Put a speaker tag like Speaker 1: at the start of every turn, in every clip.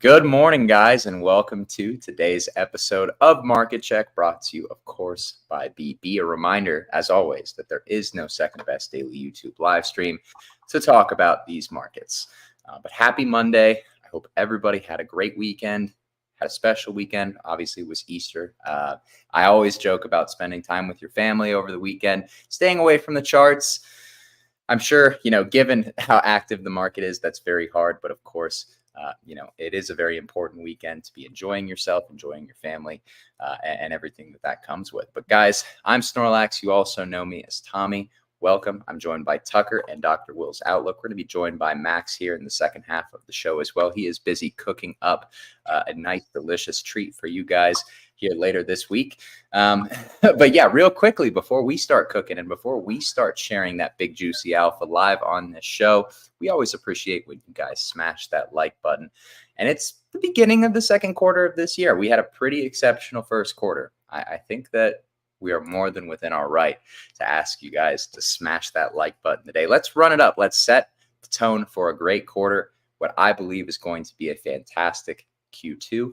Speaker 1: Good morning, guys, and welcome to today's episode of Market Check, brought to you, of course, by BB. A reminder, as always, that there is no second best daily YouTube live stream to talk about these markets. But happy Monday. I hope everybody had a great weekend, had a special weekend. Obviously, it was Easter. I always joke about spending time with your family over the weekend, staying away from the charts. I'm sure, given how active the market is, that's very hard. But of course, it is a very important weekend to be enjoying yourself, enjoying your family, and everything that comes with. But guys, I'm Snorlax. You also know me as Tommy. Welcome. I'm joined by Tucker and Dr. Will's Outlook. We're going to be joined by Max here in the second half of the show as well. He is busy cooking up a nice, delicious treat for you guys here later this week. But yeah, real quickly, before we start cooking and before we start sharing that big juicy alpha live on this show, we always appreciate when you guys smash that like button. And it's the beginning of the second quarter of this year. We had a pretty exceptional first quarter. I think that we are more than within our right to ask you guys to smash that like button today. Let's run it up. Let's set the tone for a great quarter, what I believe is going to be a fantastic Q2.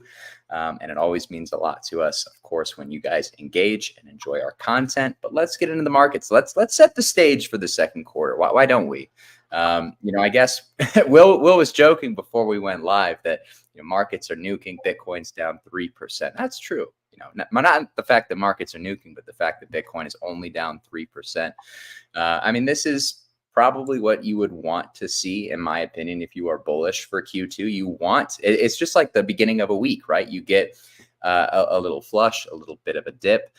Speaker 1: And it always means a lot to us, of course, when you guys engage and enjoy our content. But let's get into the markets. Let's set the stage for the second quarter. Why don't we? I guess Will was joking before we went live that markets are nuking. Bitcoin's down 3%. That's true. Not the fact that markets are nuking, but the fact that Bitcoin is only down 3%. This is probably what you would want to see, in my opinion, if you are bullish for Q2. It's just like the beginning of a week, right? You get a little flush, a little bit of a dip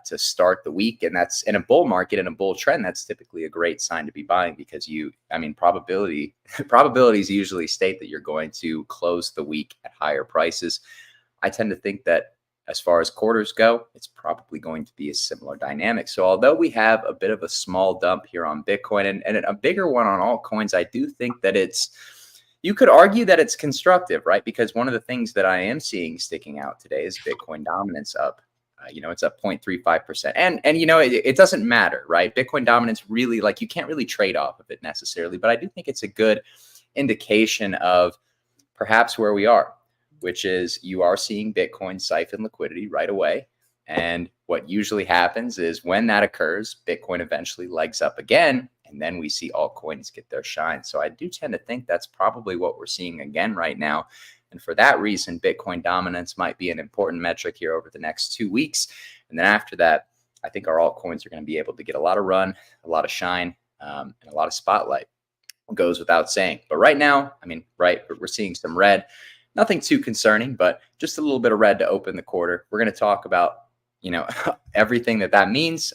Speaker 1: to start the week. And that's in a bull market, in a bull trend, that's typically a great sign to be buying because probabilities usually state that you're going to close the week at higher prices. I tend to think that as far as quarters go, it's probably going to be a similar dynamic. So although we have a bit of a small dump here on Bitcoin and a bigger one on altcoins, I do think that you could argue that it's constructive, right? Because one of the things that I am seeing sticking out today is Bitcoin dominance up. It's up 0.35%. And it doesn't matter, right? Bitcoin dominance really, you can't really trade off of it necessarily. But I do think it's a good indication of perhaps where we are, which is you are seeing Bitcoin siphon liquidity right away. And what usually happens is when that occurs, Bitcoin eventually legs up again, and then we see altcoins get their shine. So I do tend to think that's probably what we're seeing again right now. And for that reason, Bitcoin dominance might be an important metric here over the next 2 weeks. And then after that, I think our altcoins are going to be able to get a lot of run, a lot of shine, and a lot of spotlight. It goes without saying. But right now, we're seeing some red. Nothing too concerning, but just a little bit of red to open the quarter. We're going to talk about, everything that means,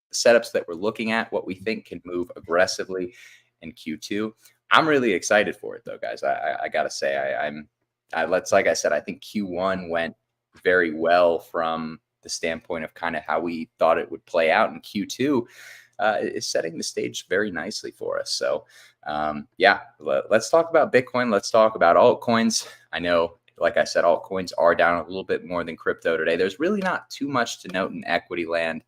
Speaker 1: the setups that we're looking at, what we think can move aggressively in Q2. I'm really excited for it, though, guys. I got to say, like I said, I think Q1 went very well from the standpoint of kind of how we thought it would play out, and Q2 is setting the stage very nicely for us. So, let's talk about Bitcoin. Let's talk about altcoins. I know, like I said, altcoins are down a little bit more than crypto today. There's really not too much to note in equity land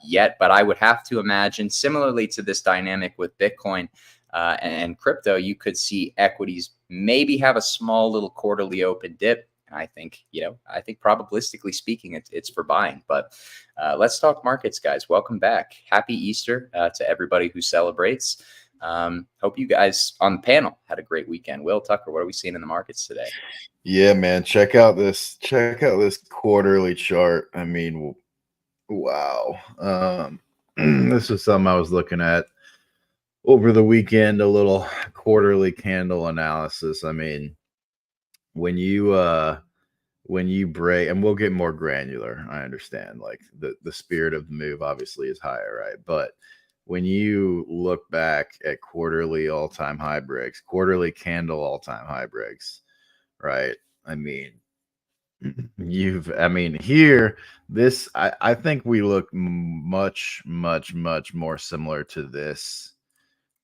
Speaker 1: yet, but I would have to imagine, similarly to this dynamic with Bitcoin and crypto, you could see equities maybe have a small little quarterly open dip. I think probabilistically speaking, it's for buying. But let's talk markets, guys. Welcome back. Happy Easter to everybody who celebrates. Hope you guys on the panel had a great weekend. Will, Tucker, what are we seeing in the markets today?
Speaker 2: Yeah, man. Check out this quarterly chart. Wow. This is something I was looking at over the weekend, a little quarterly candle analysis. When you break, and we'll get more granular, I understand, the spirit of the move obviously is higher, right? But when you look back at quarterly all-time high breaks, quarterly candle all-time high breaks, right? Here, this, I think we look much, much, much more similar to this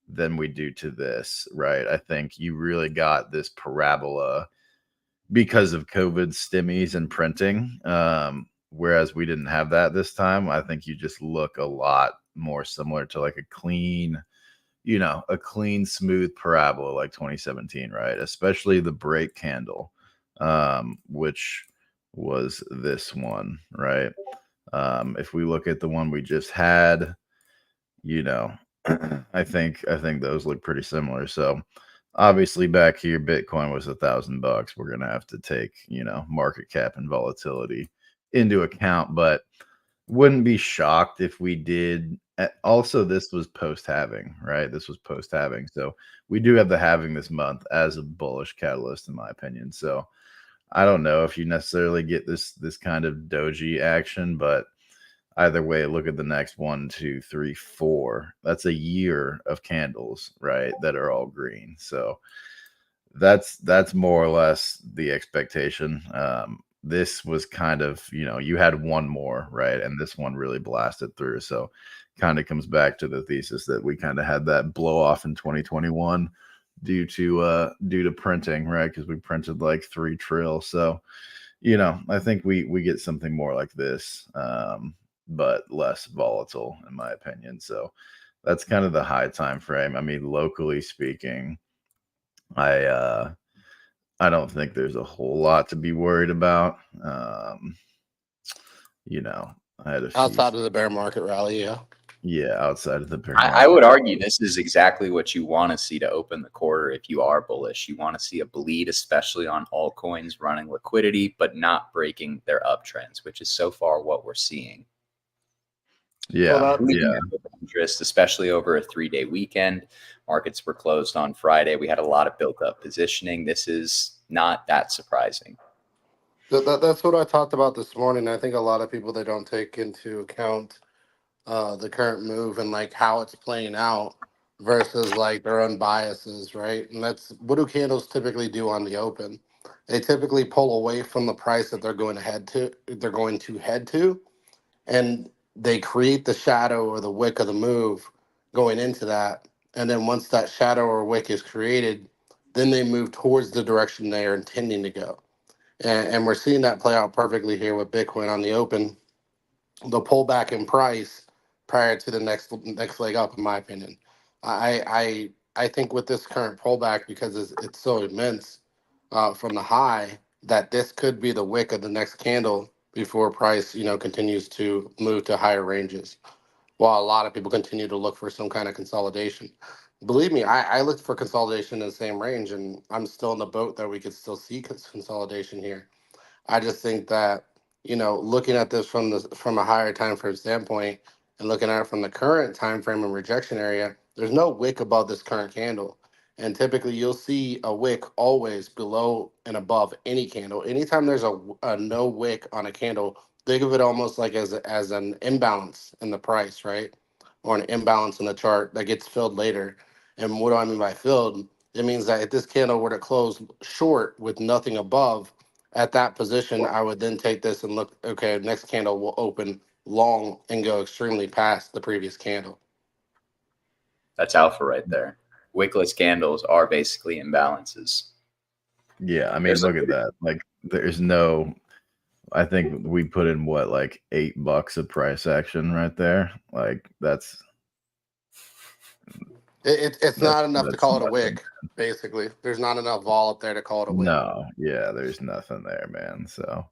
Speaker 2: than we do to this, right? I think you really got this parabola because of COVID stimmies and printing, whereas we didn't have that this time. I think you just look a lot more similar to a clean a clean, smooth parabola like 2017, right? Especially the break candle, which was this one, right? If we look at the one we just had, I think those look pretty similar. So obviously back here, Bitcoin was $1,000. We're gonna have to take, market cap and volatility into account, but wouldn't be shocked if we did. Also, this was post halving, right? This was post halving, so we do have the halving this month as a bullish catalyst, in my opinion. So I don't know if you necessarily get this kind of doji action, but either way, look at the next 1, 2, 3, 4. That's a year of candles, right? That are all green. So that's more or less the expectation. This was kind of, you had one more, right? And this one really blasted through. So kind of comes back to the thesis that we kind of had that blow off in 2021 due to printing, right? Because we printed like 3 trill. So, I think we get something more like this, but less volatile, in my opinion. So that's kind of the high time frame. I mean, locally speaking, I don't think there's a whole lot to be worried about. I had a few.
Speaker 3: Outside of the bear market rally, yeah.
Speaker 2: Yeah, outside of the bear
Speaker 1: I would argue this is exactly what you want to see to open the quarter if you are bullish. You want to see a bleed, especially on altcoins running liquidity, but not breaking their uptrends, which is so far what we're seeing.
Speaker 2: Yeah,
Speaker 1: Interest, especially over a 3-day weekend. Markets were closed on Friday. We had a lot of built-up positioning. This is not that surprising.
Speaker 3: That's what I talked about this morning. I think a lot of people, they don't take into account the current move and like how it's playing out versus like their own biases, right? And that's what do candles typically do on the open? They typically pull away from the price that they're going to head to, and they create the shadow or the wick of the move going into that. And then once that shadow or wick is created, then they move towards the direction they are intending to go. And we're seeing that play out perfectly here with Bitcoin on the open. The pullback in price prior to the next leg up, in my opinion. I think with this current pullback, because it's so immense from the high, that this could be the wick of the next candle before price, continues to move to higher ranges, while a lot of people continue to look for some kind of consolidation. Believe me, I looked for consolidation in the same range, and I'm still in the boat that we could still see consolidation here. I just think that, looking at this from a higher time frame standpoint and looking at it from the current time frame and rejection area, there's no wick above this current candle. And typically you'll see a wick always below and above any candle. Anytime there's a no wick on a candle, think of it almost like as an imbalance in the price, right? Or an imbalance in the chart that gets filled later. And what do I mean by filled? It means that if this candle were to close short with nothing above, at that position, I would then take this and look, okay, next candle will open long and go extremely past the previous candle.
Speaker 1: That's alpha right there. Wickless candles are basically imbalances.
Speaker 2: Yeah, I mean, look at that. Like, there's no, I think we put in what, like $8 of price action right there. Like, that's
Speaker 3: it's not enough to call it a wick. Basically, there's not enough vol up there to call it a wick.
Speaker 2: No, yeah, there's nothing there, man. So,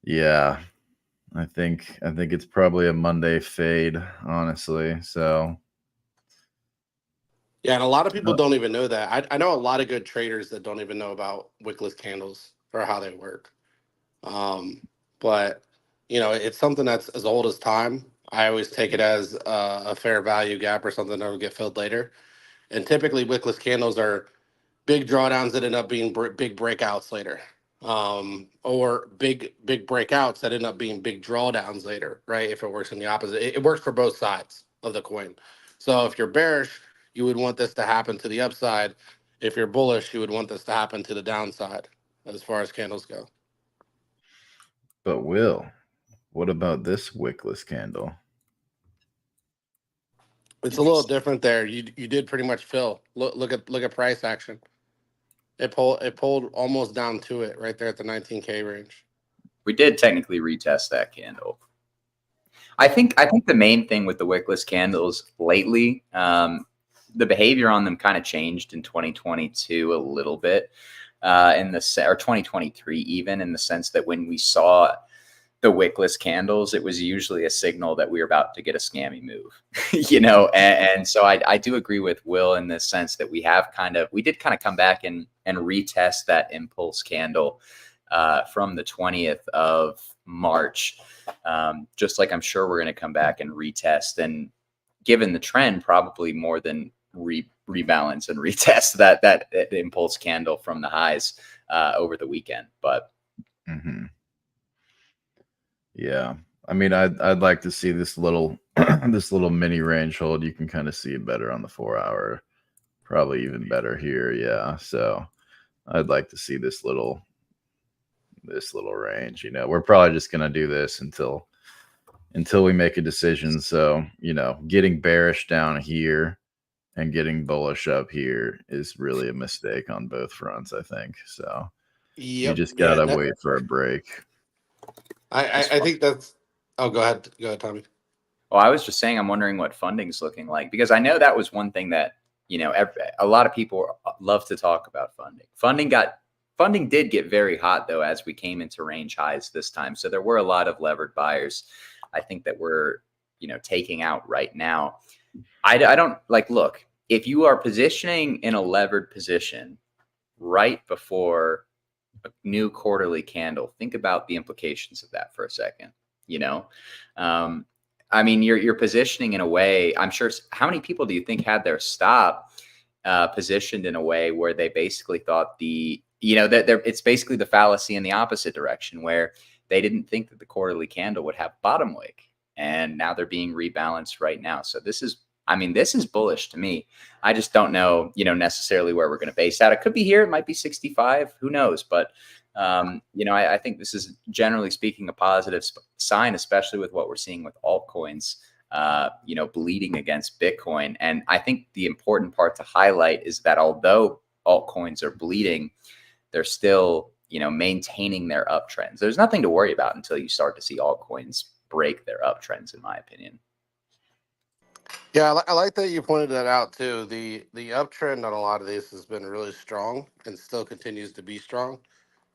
Speaker 2: yeah, I think it's probably a Monday fade, honestly. So,
Speaker 3: yeah, and a lot of people don't even know that. I know a lot of good traders that don't even know about wickless candles or how they work. But it's something that's as old as time. I always take it as a fair value gap or something that will get filled later. And typically, wickless candles are big drawdowns that end up being big breakouts later, or big breakouts that end up being big drawdowns later, right? If it works in the opposite, it works for both sides of the coin. So if you're bearish, you would want this to happen to the upside. If you're bullish, you would want this to happen to the downside, as far as candles go.
Speaker 2: But Will, what about this wickless candle?
Speaker 3: It's a little different there. You did pretty much fill. Look at price action. It pulled almost down to it right there at the 19K range.
Speaker 1: We did technically retest that candle. I think the main thing with the wickless candles lately, the behavior on them kind of changed in 2022 a little bit, or 2023 even, in the sense that when we saw the wickless candles, it was usually a signal that we were about to get a scammy move, and so I do agree with Will in the sense that we did kind of come back and retest that impulse candle from the 20th of March. Just like I'm sure we're going to come back and retest, and given the trend, probably more than rebalance and retest that impulse candle from the highs over the weekend. But
Speaker 2: yeah, I mean, I'd like to see this little this little mini range hold. You can kind of see it better on the 4-hour, probably even better here. Yeah, so I'd like to see this little range. We're probably just gonna do this until we make a decision. So getting bearish down here and getting bullish up here is really a mistake on both fronts, I think. So you just gotta wait for a break.
Speaker 3: I think that's. Oh, go ahead, Tommy.
Speaker 1: Well, I was just saying, I'm wondering what funding's looking like, because I know that was one thing that a lot of people love to talk about funding. Funding did get very hot though as we came into range highs this time. So there were a lot of levered buyers, I think, that we're taking out right now. I don't look, if you are positioning in a levered position right before a new quarterly candle, think about the implications of that for a second. I mean, you're positioning in a way, I'm sure, how many people do you think had their stop positioned in a way where they basically thought it's basically the fallacy in the opposite direction, where they didn't think that the quarterly candle would have bottom wick, and now they're being rebalanced right now. So this is bullish to me. I just don't know, necessarily where we're going to base out. It could be here. It might be 65. Who knows? But, I think this is, generally speaking, a positive sign, especially with what we're seeing with altcoins, bleeding against Bitcoin. And I think the important part to highlight is that although altcoins are bleeding, they're still, maintaining their uptrends. There's nothing to worry about until you start to see altcoins break their uptrends, in my opinion.
Speaker 3: Yeah, I like that you pointed that out too. The uptrend on a lot of these has been really strong and still continues to be strong.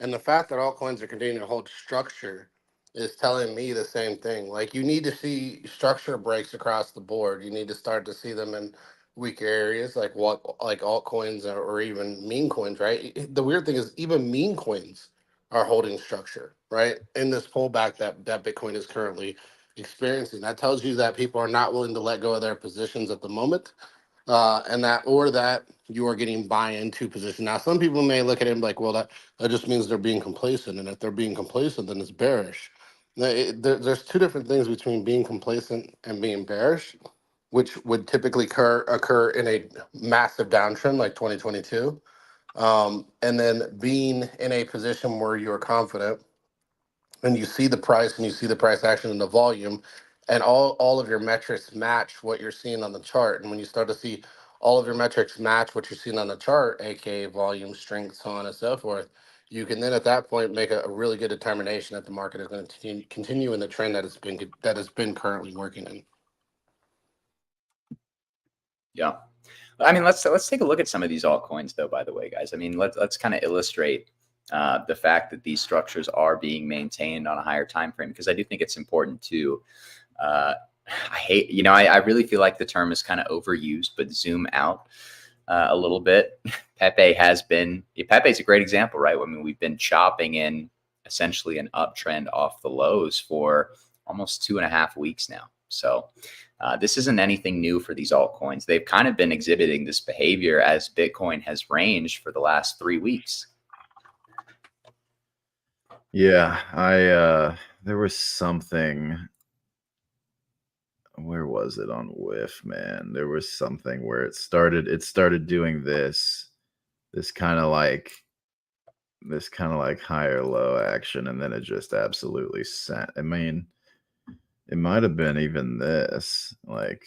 Speaker 3: And the fact that altcoins are continuing to hold structure is telling me the same thing. Like, you need to see structure breaks across the board. You need to start to see them in weaker areas, like altcoins or even meme coins, right? The weird thing is even meme coins are holding structure, right? In this pullback that Bitcoin is currently experiencing. That tells you that people are not willing to let go of their positions at the moment, and that you are getting buy into position. Now, some people may look at it and be like, well, that just means they're being complacent, and if they're being complacent, then it's bearish. There's two different things between being complacent and being bearish, which would typically occur in a massive downtrend like 2022, and then being in a position where you're confident and you see the price and you see the price action and the volume, and all of your metrics match what you're seeing on the chart. And when you start to see all of your metrics match what you're seeing on the chart, aka volume, strength, so on and so forth, you can then at that point make a really good determination that the market is going to continue in the trend that has been currently working in.
Speaker 1: Yeah. I mean, let's take a look at some of these altcoins though, by the way, guys. I mean, let's kind of illustrate the fact that these structures are being maintained on a higher time frame, because I do think it's important to I really feel like the term is kind of overused, but zoom out a little bit. Pepe's a great example, right? I mean, we've been chopping in essentially an uptrend off the lows for almost 2.5 weeks now. So this isn't anything new for these altcoins. They've kind of been exhibiting this behavior as Bitcoin has ranged for the last 3 weeks.
Speaker 2: Yeah, there was something. Where was it on Whiff, man? There was something where it started doing this kind of like higher low action, and then it just absolutely sent. I mean, it might have been even this. Like,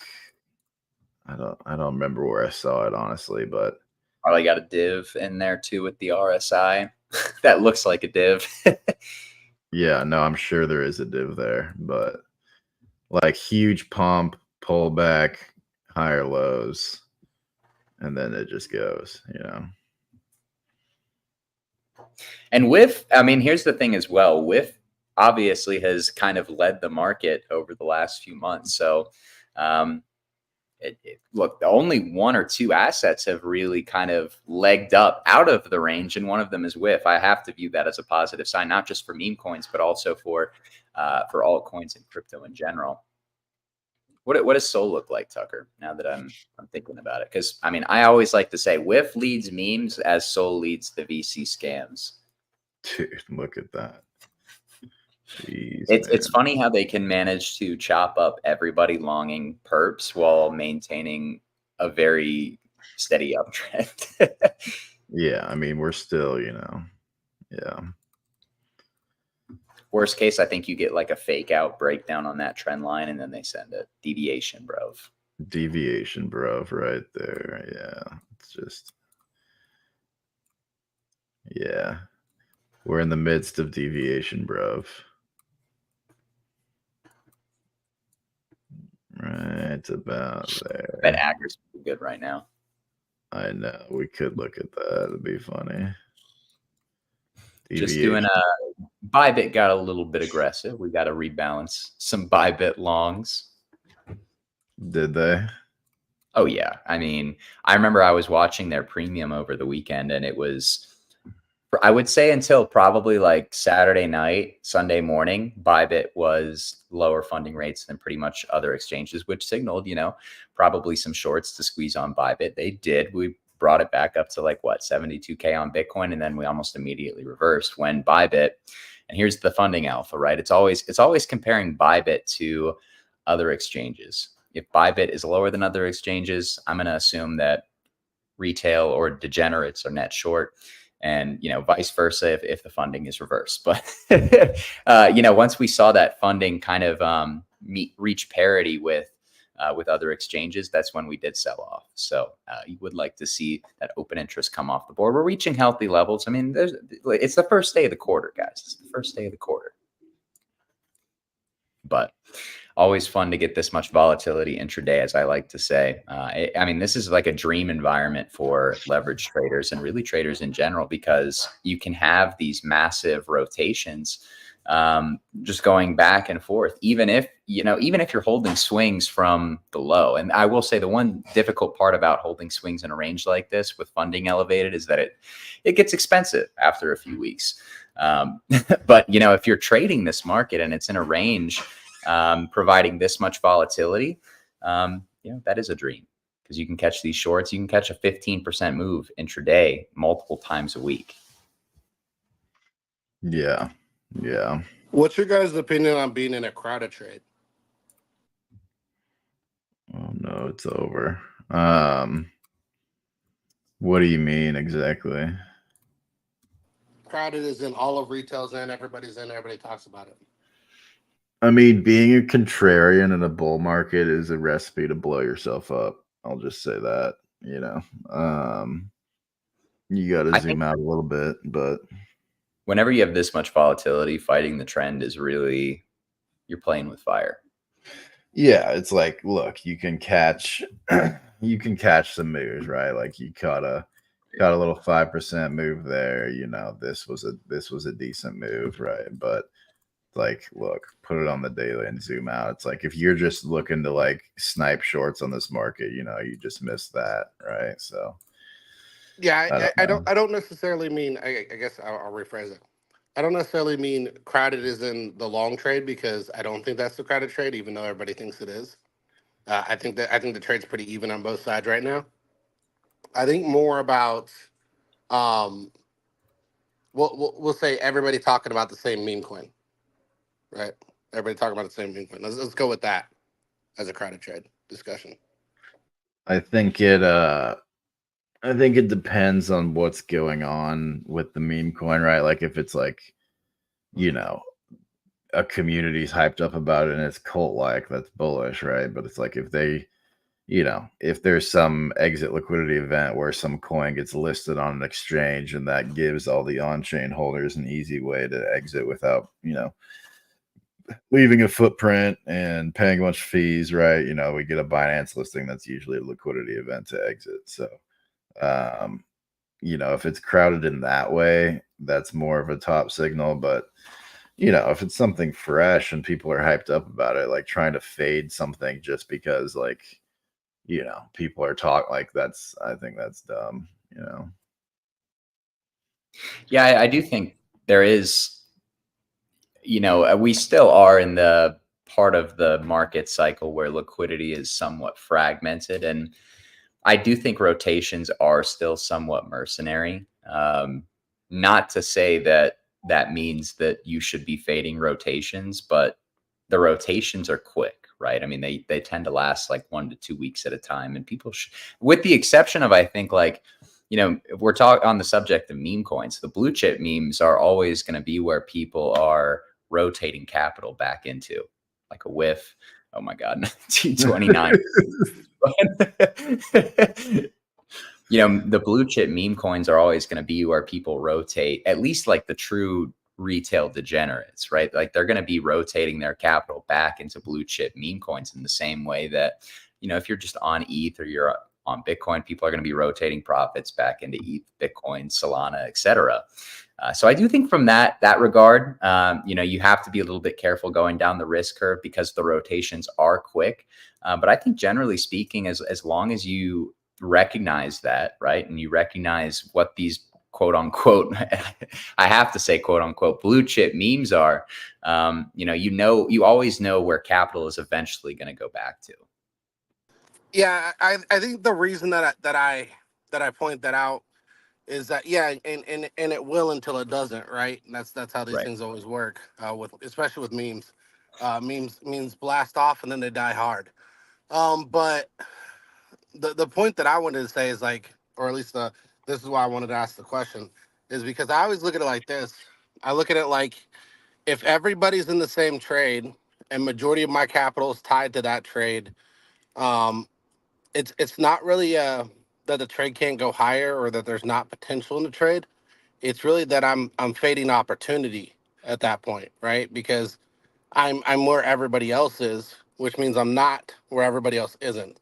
Speaker 2: I don't remember where I saw it, honestly, but
Speaker 1: probably got a div in there too with the RSI. That looks like a div.
Speaker 2: Yeah, no, I'm sure there is a div there, but like huge pump, pullback, higher lows, and then it just goes, you know.
Speaker 1: And WIF, I mean, here's the thing as well. WIF obviously has kind of led the market over the last few months. So, look, only one or two assets have really kind of legged up out of the range, and one of them is WIF. I have to view that as a positive sign, not just for meme coins, but also for altcoins and crypto in general. What does Sol look like, Tucker? Now that I'm thinking about it, because I mean, I always like to say WIF leads memes as Sol leads the VC scams.
Speaker 2: Dude, look at that. Jeez,
Speaker 1: it's funny how they can manage to chop up everybody longing perps while maintaining a very steady uptrend.
Speaker 2: Yeah, I mean, we're still, you know, yeah.
Speaker 1: Worst case, I think you get like a fake out breakdown on that trend line, and then they send a deviation, bro.
Speaker 2: Deviation, bro, right there. Yeah, it's just, yeah. We're in the midst of deviation, bro. Right about there.
Speaker 1: That accuracy is good right now.
Speaker 2: I know. We could look at that. It'd be funny.
Speaker 1: Just doing a Bybit got a little bit aggressive. We got to rebalance some Bybit longs.
Speaker 2: Did they?
Speaker 1: Oh yeah. I mean, I remember I was watching their premium over the weekend, and it was, I would say until probably like Saturday night, Sunday morning, Bybit was lower funding rates than pretty much other exchanges, which signaled, you know, probably some shorts to squeeze on Bybit. They did. We brought it back up to like what, 72K on Bitcoin, and then we almost immediately reversed when Bybit. And here's the funding alpha, right? It's always comparing Bybit to other exchanges. If Bybit is lower than other exchanges, I'm going to assume that retail or degenerates are net short, and, you know, vice versa if the funding is reversed. But, you know, once we saw that funding kind of reach parity with other exchanges, that's when we did sell off. So you would like to see that open interest come off the board. We're reaching healthy levels. I mean, it's the first day of the quarter, guys. It's the first day of the quarter. But always fun to get this much volatility intraday, as I like to say. I mean, this is like a dream environment for leverage traders and really traders in general, because you can have these massive rotations just going back and forth, even if you're holding swings from the low. And I will say the one difficult part about holding swings in a range like this with funding elevated is that it gets expensive after a few weeks. But, you know, if you're trading this market and it's in a range, providing this much volatility, you know, that is a dream, because you can catch these shorts. You can catch a 15% move intraday multiple times a week.
Speaker 2: Yeah. Yeah.
Speaker 3: What's your guys' opinion on being in a crowded trade?
Speaker 2: Oh no, it's over. What do you mean exactly?
Speaker 3: Crowded is in all of retail's in, everybody's in, everybody talks about it.
Speaker 2: I mean, being a contrarian in a bull market is a recipe to blow yourself up. I'll just say that, you know. You got to zoom out a little bit, but
Speaker 1: whenever you have this much volatility, fighting the trend is really, you're playing with fire.
Speaker 2: Yeah, it's like, look, you can catch some moves, right? Like you caught a little 5% move there, you know. This was a decent move, right? But like, look, put it on the daily and zoom out. It's like if you're just looking to like snipe shorts on this market, you know, you just missed that, right? So
Speaker 3: yeah, I don't necessarily mean, I guess I'll rephrase it. I don't necessarily mean crowded is in the long trade, because I don't think that's the crowded trade, even though everybody thinks it is. I think the trade's pretty even on both sides right now. I think more about, we'll say everybody talking about the same meme coin, right? Everybody talking about the same meme coin. Let's go with that as a crowded trade discussion.
Speaker 2: I think it depends on what's going on with the meme coin, right? Like if it's like, you know, a community's hyped up about it and it's cult-like, that's bullish, right? But it's like if they, you know, if there's some exit liquidity event where some coin gets listed on an exchange and that gives all the on-chain holders an easy way to exit without, you know, leaving a footprint and paying a bunch of fees, right? You know, we get a Binance listing, that's usually a liquidity event to exit. So, you know, if it's crowded in that way, that's more of a top signal. But, you know, if it's something fresh and people are hyped up about it, like trying to fade something just because, like, you know, people are talking, like, I think that's dumb, you know?
Speaker 1: Yeah, I do think there is, you know, we still are in the part of the market cycle where liquidity is somewhat fragmented. And I do think rotations are still somewhat mercenary. Not to say that that means that you should be fading rotations, but the rotations are quick, right? I mean, they tend to last like 1 to 2 weeks at a time, and people, with the exception of, I think, like, you know, if we're talking on the subject of meme coins, the blue chip memes are always going to be where people are rotating capital back into, like a whiff. Oh my God, 1929. You know, the blue chip meme coins are always going to be where people rotate, at least like the true retail degenerates, right? Like they're going to be rotating their capital back into blue chip meme coins in the same way that, you know, if you're just on ETH or you're on Bitcoin, people are going to be rotating profits back into ETH, Bitcoin, Solana, etc. So I do think from that regard, you know, you have to be a little bit careful going down the risk curve because the rotations are quick. But I think generally speaking, as long as you recognize that, right, and you recognize what these quote unquote, I have to say quote unquote, blue chip memes are, you know, you always know where capital is eventually going to go back to.
Speaker 3: Yeah, I think the reason that I point that out is that, yeah, and it will until it doesn't, right? And that's how these
Speaker 1: Right.
Speaker 3: things always work, with especially with memes. Memes blast off and then they die hard. But the point that I wanted to say is, like, or at least this is why I wanted to ask the question, is because I always look at it like this. I look at it like, if everybody's in the same trade and majority of my capital is tied to that trade, um, it's not really that the trade can't go higher or that there's not potential in the trade. It's really that I'm fading opportunity at that point, right? Because I'm where everybody else is, which means I'm not where everybody else isn't.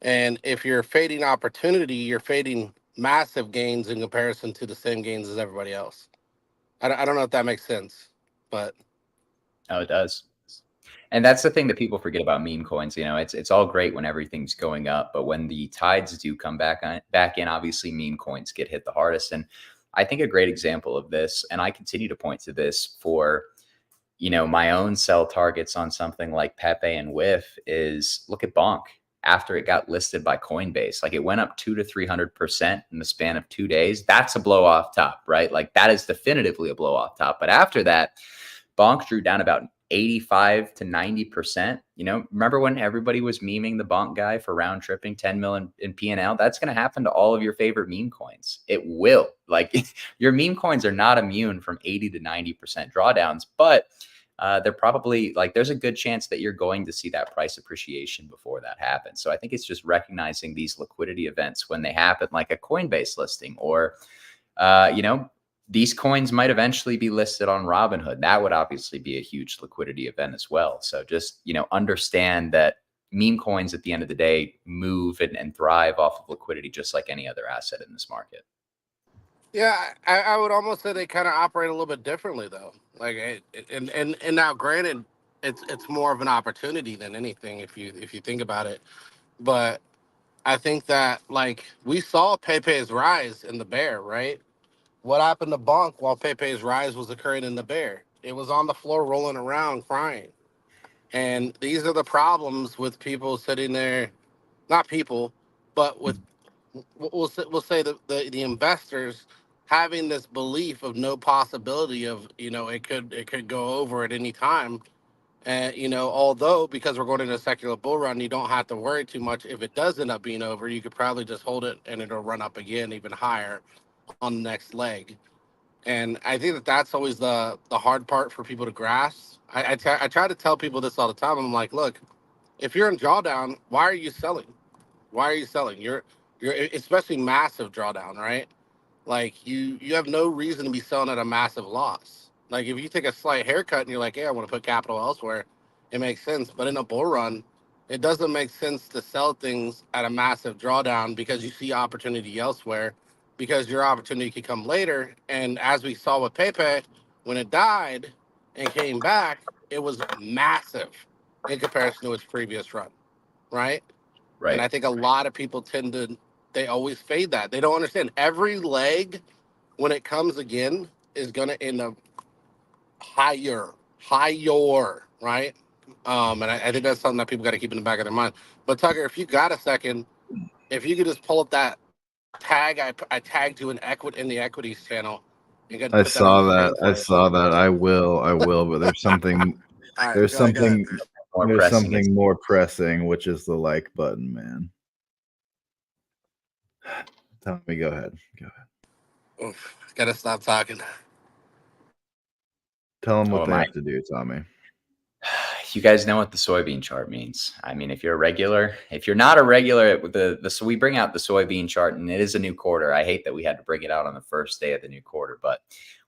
Speaker 3: And if you're fading opportunity, you're fading massive gains in comparison to the same gains as everybody else. I don't know if that makes sense, but
Speaker 1: Oh, it does. And that's the thing that people forget about meme coins. You know, it's all great when everything's going up, but when the tides do come back in, obviously meme coins get hit the hardest. And I think a great example of this, and I continue to point to this for, you know, my own sell targets on something like Pepe and Whiff, is look at Bonk after it got listed by Coinbase. Like it went up 200 to 300% in the span of 2 days. That's a blow off top, right? Like that is definitively a blow off top. But after that, Bonk drew down about 85 to 90%. You know, remember when everybody was memeing the Bonk guy for round tripping 10 million in P&L? That's going to happen to all of your favorite meme coins. It will. Like your meme coins are not immune from 80 to 90% drawdowns, but they're probably, like, there's a good chance that you're going to see that price appreciation before that happens. So I think it's just recognizing these liquidity events when they happen, like a Coinbase listing, or, you know, these coins might eventually be listed on Robinhood. That would obviously be a huge liquidity event as well. So just, you know, understand that meme coins at the end of the day move and thrive off of liquidity, just like any other asset in this market.
Speaker 3: yeah, I would almost say they kind of operate a little bit differently, though. Like, and now, granted, it's more of an opportunity than anything if you think about it. But I think that, like, we saw Pepe's rise in the bear, right? What happened to Bonk while Pepe's rise was occurring in the bear? It was on the floor rolling around crying. And these are the problems with people sitting there, not people, but with, we'll say the investors having this belief of no possibility of, it could go over at any time. And, although, because we're going into a secular bull run, you don't have to worry too much. If it does end up being over, you could probably just hold it and it'll run up again even higher on the next leg. And I think that that's always the hard part for people to grasp. I try to tell people this all the time. I'm like, look, if you're in drawdown, why are you selling? Why are you selling? You're especially massive drawdown, right? Like, you have no reason to be selling at a massive loss. Like if you take a slight haircut and you're like, "Yeah, I want to put capital elsewhere," it makes sense. But in a bull run, it doesn't make sense to sell things at a massive drawdown because you see opportunity elsewhere, because your opportunity could come later. And as we saw with Pepe, when it died and came back, it was massive in comparison to its previous run, right? And
Speaker 1: Right.
Speaker 3: I think a lot of people they always fade that. They don't understand every leg when it comes again is going to end up higher, right? And I think that's something that people got to keep in the back of their mind. But Tucker, if you got a second, if you could just pull up that tag I tagged you in the equities channel, you got to
Speaker 2: I
Speaker 3: put that on
Speaker 2: saw
Speaker 3: the screen
Speaker 2: that. I
Speaker 3: for us.
Speaker 2: saw that. I will. But there's something.
Speaker 3: All right,
Speaker 2: There's
Speaker 3: go ahead.
Speaker 2: something.
Speaker 1: More
Speaker 2: There's
Speaker 1: pressing is
Speaker 2: something more pressing, which is the like button, man. Tell me. Go ahead. Go ahead.
Speaker 3: Oof, gotta stop talking.
Speaker 2: Tell them what
Speaker 1: am
Speaker 2: they
Speaker 1: I?
Speaker 2: have to do, Tommy.
Speaker 1: You guys know what the soybean chart means. I mean, if you're a regular, if you're not a regular, so we bring out the soybean chart, and it is a new quarter. I hate that we had to bring it out on the first day of the new quarter, but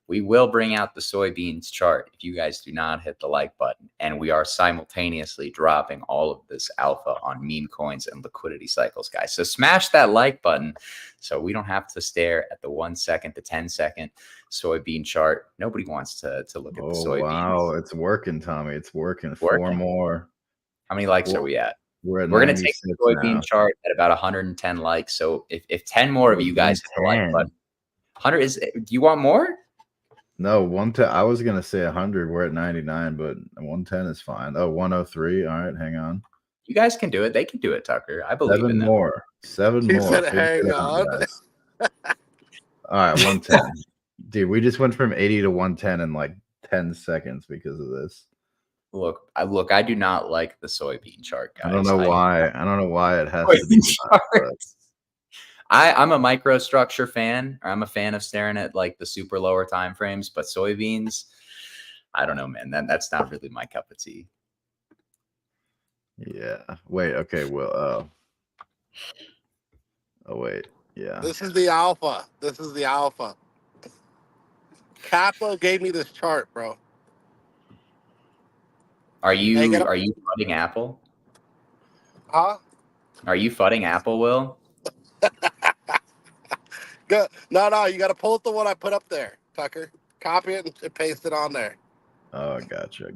Speaker 1: we will bring out the soybeans chart if you guys do not hit the like button. And we are simultaneously dropping all of this alpha on meme coins and liquidity cycles, guys. So smash that like button so we don't have to stare at the 1 second to 10-second soybean chart. Nobody wants to look at the
Speaker 2: Oh
Speaker 1: soybeans.
Speaker 2: wow, it's working, Tommy. It's working.
Speaker 1: It's
Speaker 2: 4
Speaker 1: working.
Speaker 2: more.
Speaker 1: How many likes are we at?
Speaker 2: We're at
Speaker 1: We're going to take the
Speaker 2: 96
Speaker 1: soybean
Speaker 2: now.
Speaker 1: chart at about 110 likes. So if 10 more of you guys hit the like
Speaker 2: 110.
Speaker 1: button, 100 is. Do you want more?
Speaker 2: No, 110. I was gonna say 100. We're at 99, but 110 is fine. Oh, 103. All right, hang on.
Speaker 1: You guys can do it. They can do it, Tucker. I believe in them.
Speaker 2: 7
Speaker 3: He
Speaker 2: more.
Speaker 3: said,
Speaker 2: Figure
Speaker 3: "Hang
Speaker 2: it out,
Speaker 3: on."
Speaker 2: guys. All right, 110. Dude, we just went from 80 to 110 in like 10 seconds because of this.
Speaker 1: Look, I do not like the soybean chart, guys.
Speaker 2: I don't know why. I don't know why it has to be.
Speaker 1: I'm a microstructure fan, or I'm a fan of staring at like the super lower time frames, but soybeans, I don't know, man. That's not really my cup of tea.
Speaker 2: Yeah. Wait. Okay. Well. Oh wait. Yeah.
Speaker 3: This is the alpha. This is the alpha. Capo gave me this chart, bro.
Speaker 1: Are you fudding Apple?
Speaker 3: Huh?
Speaker 1: Are you fudding Apple, Will?
Speaker 3: Good. No. You got to pull up the one I put up there, Tucker. Copy it and paste it on there.
Speaker 2: Oh, gotcha.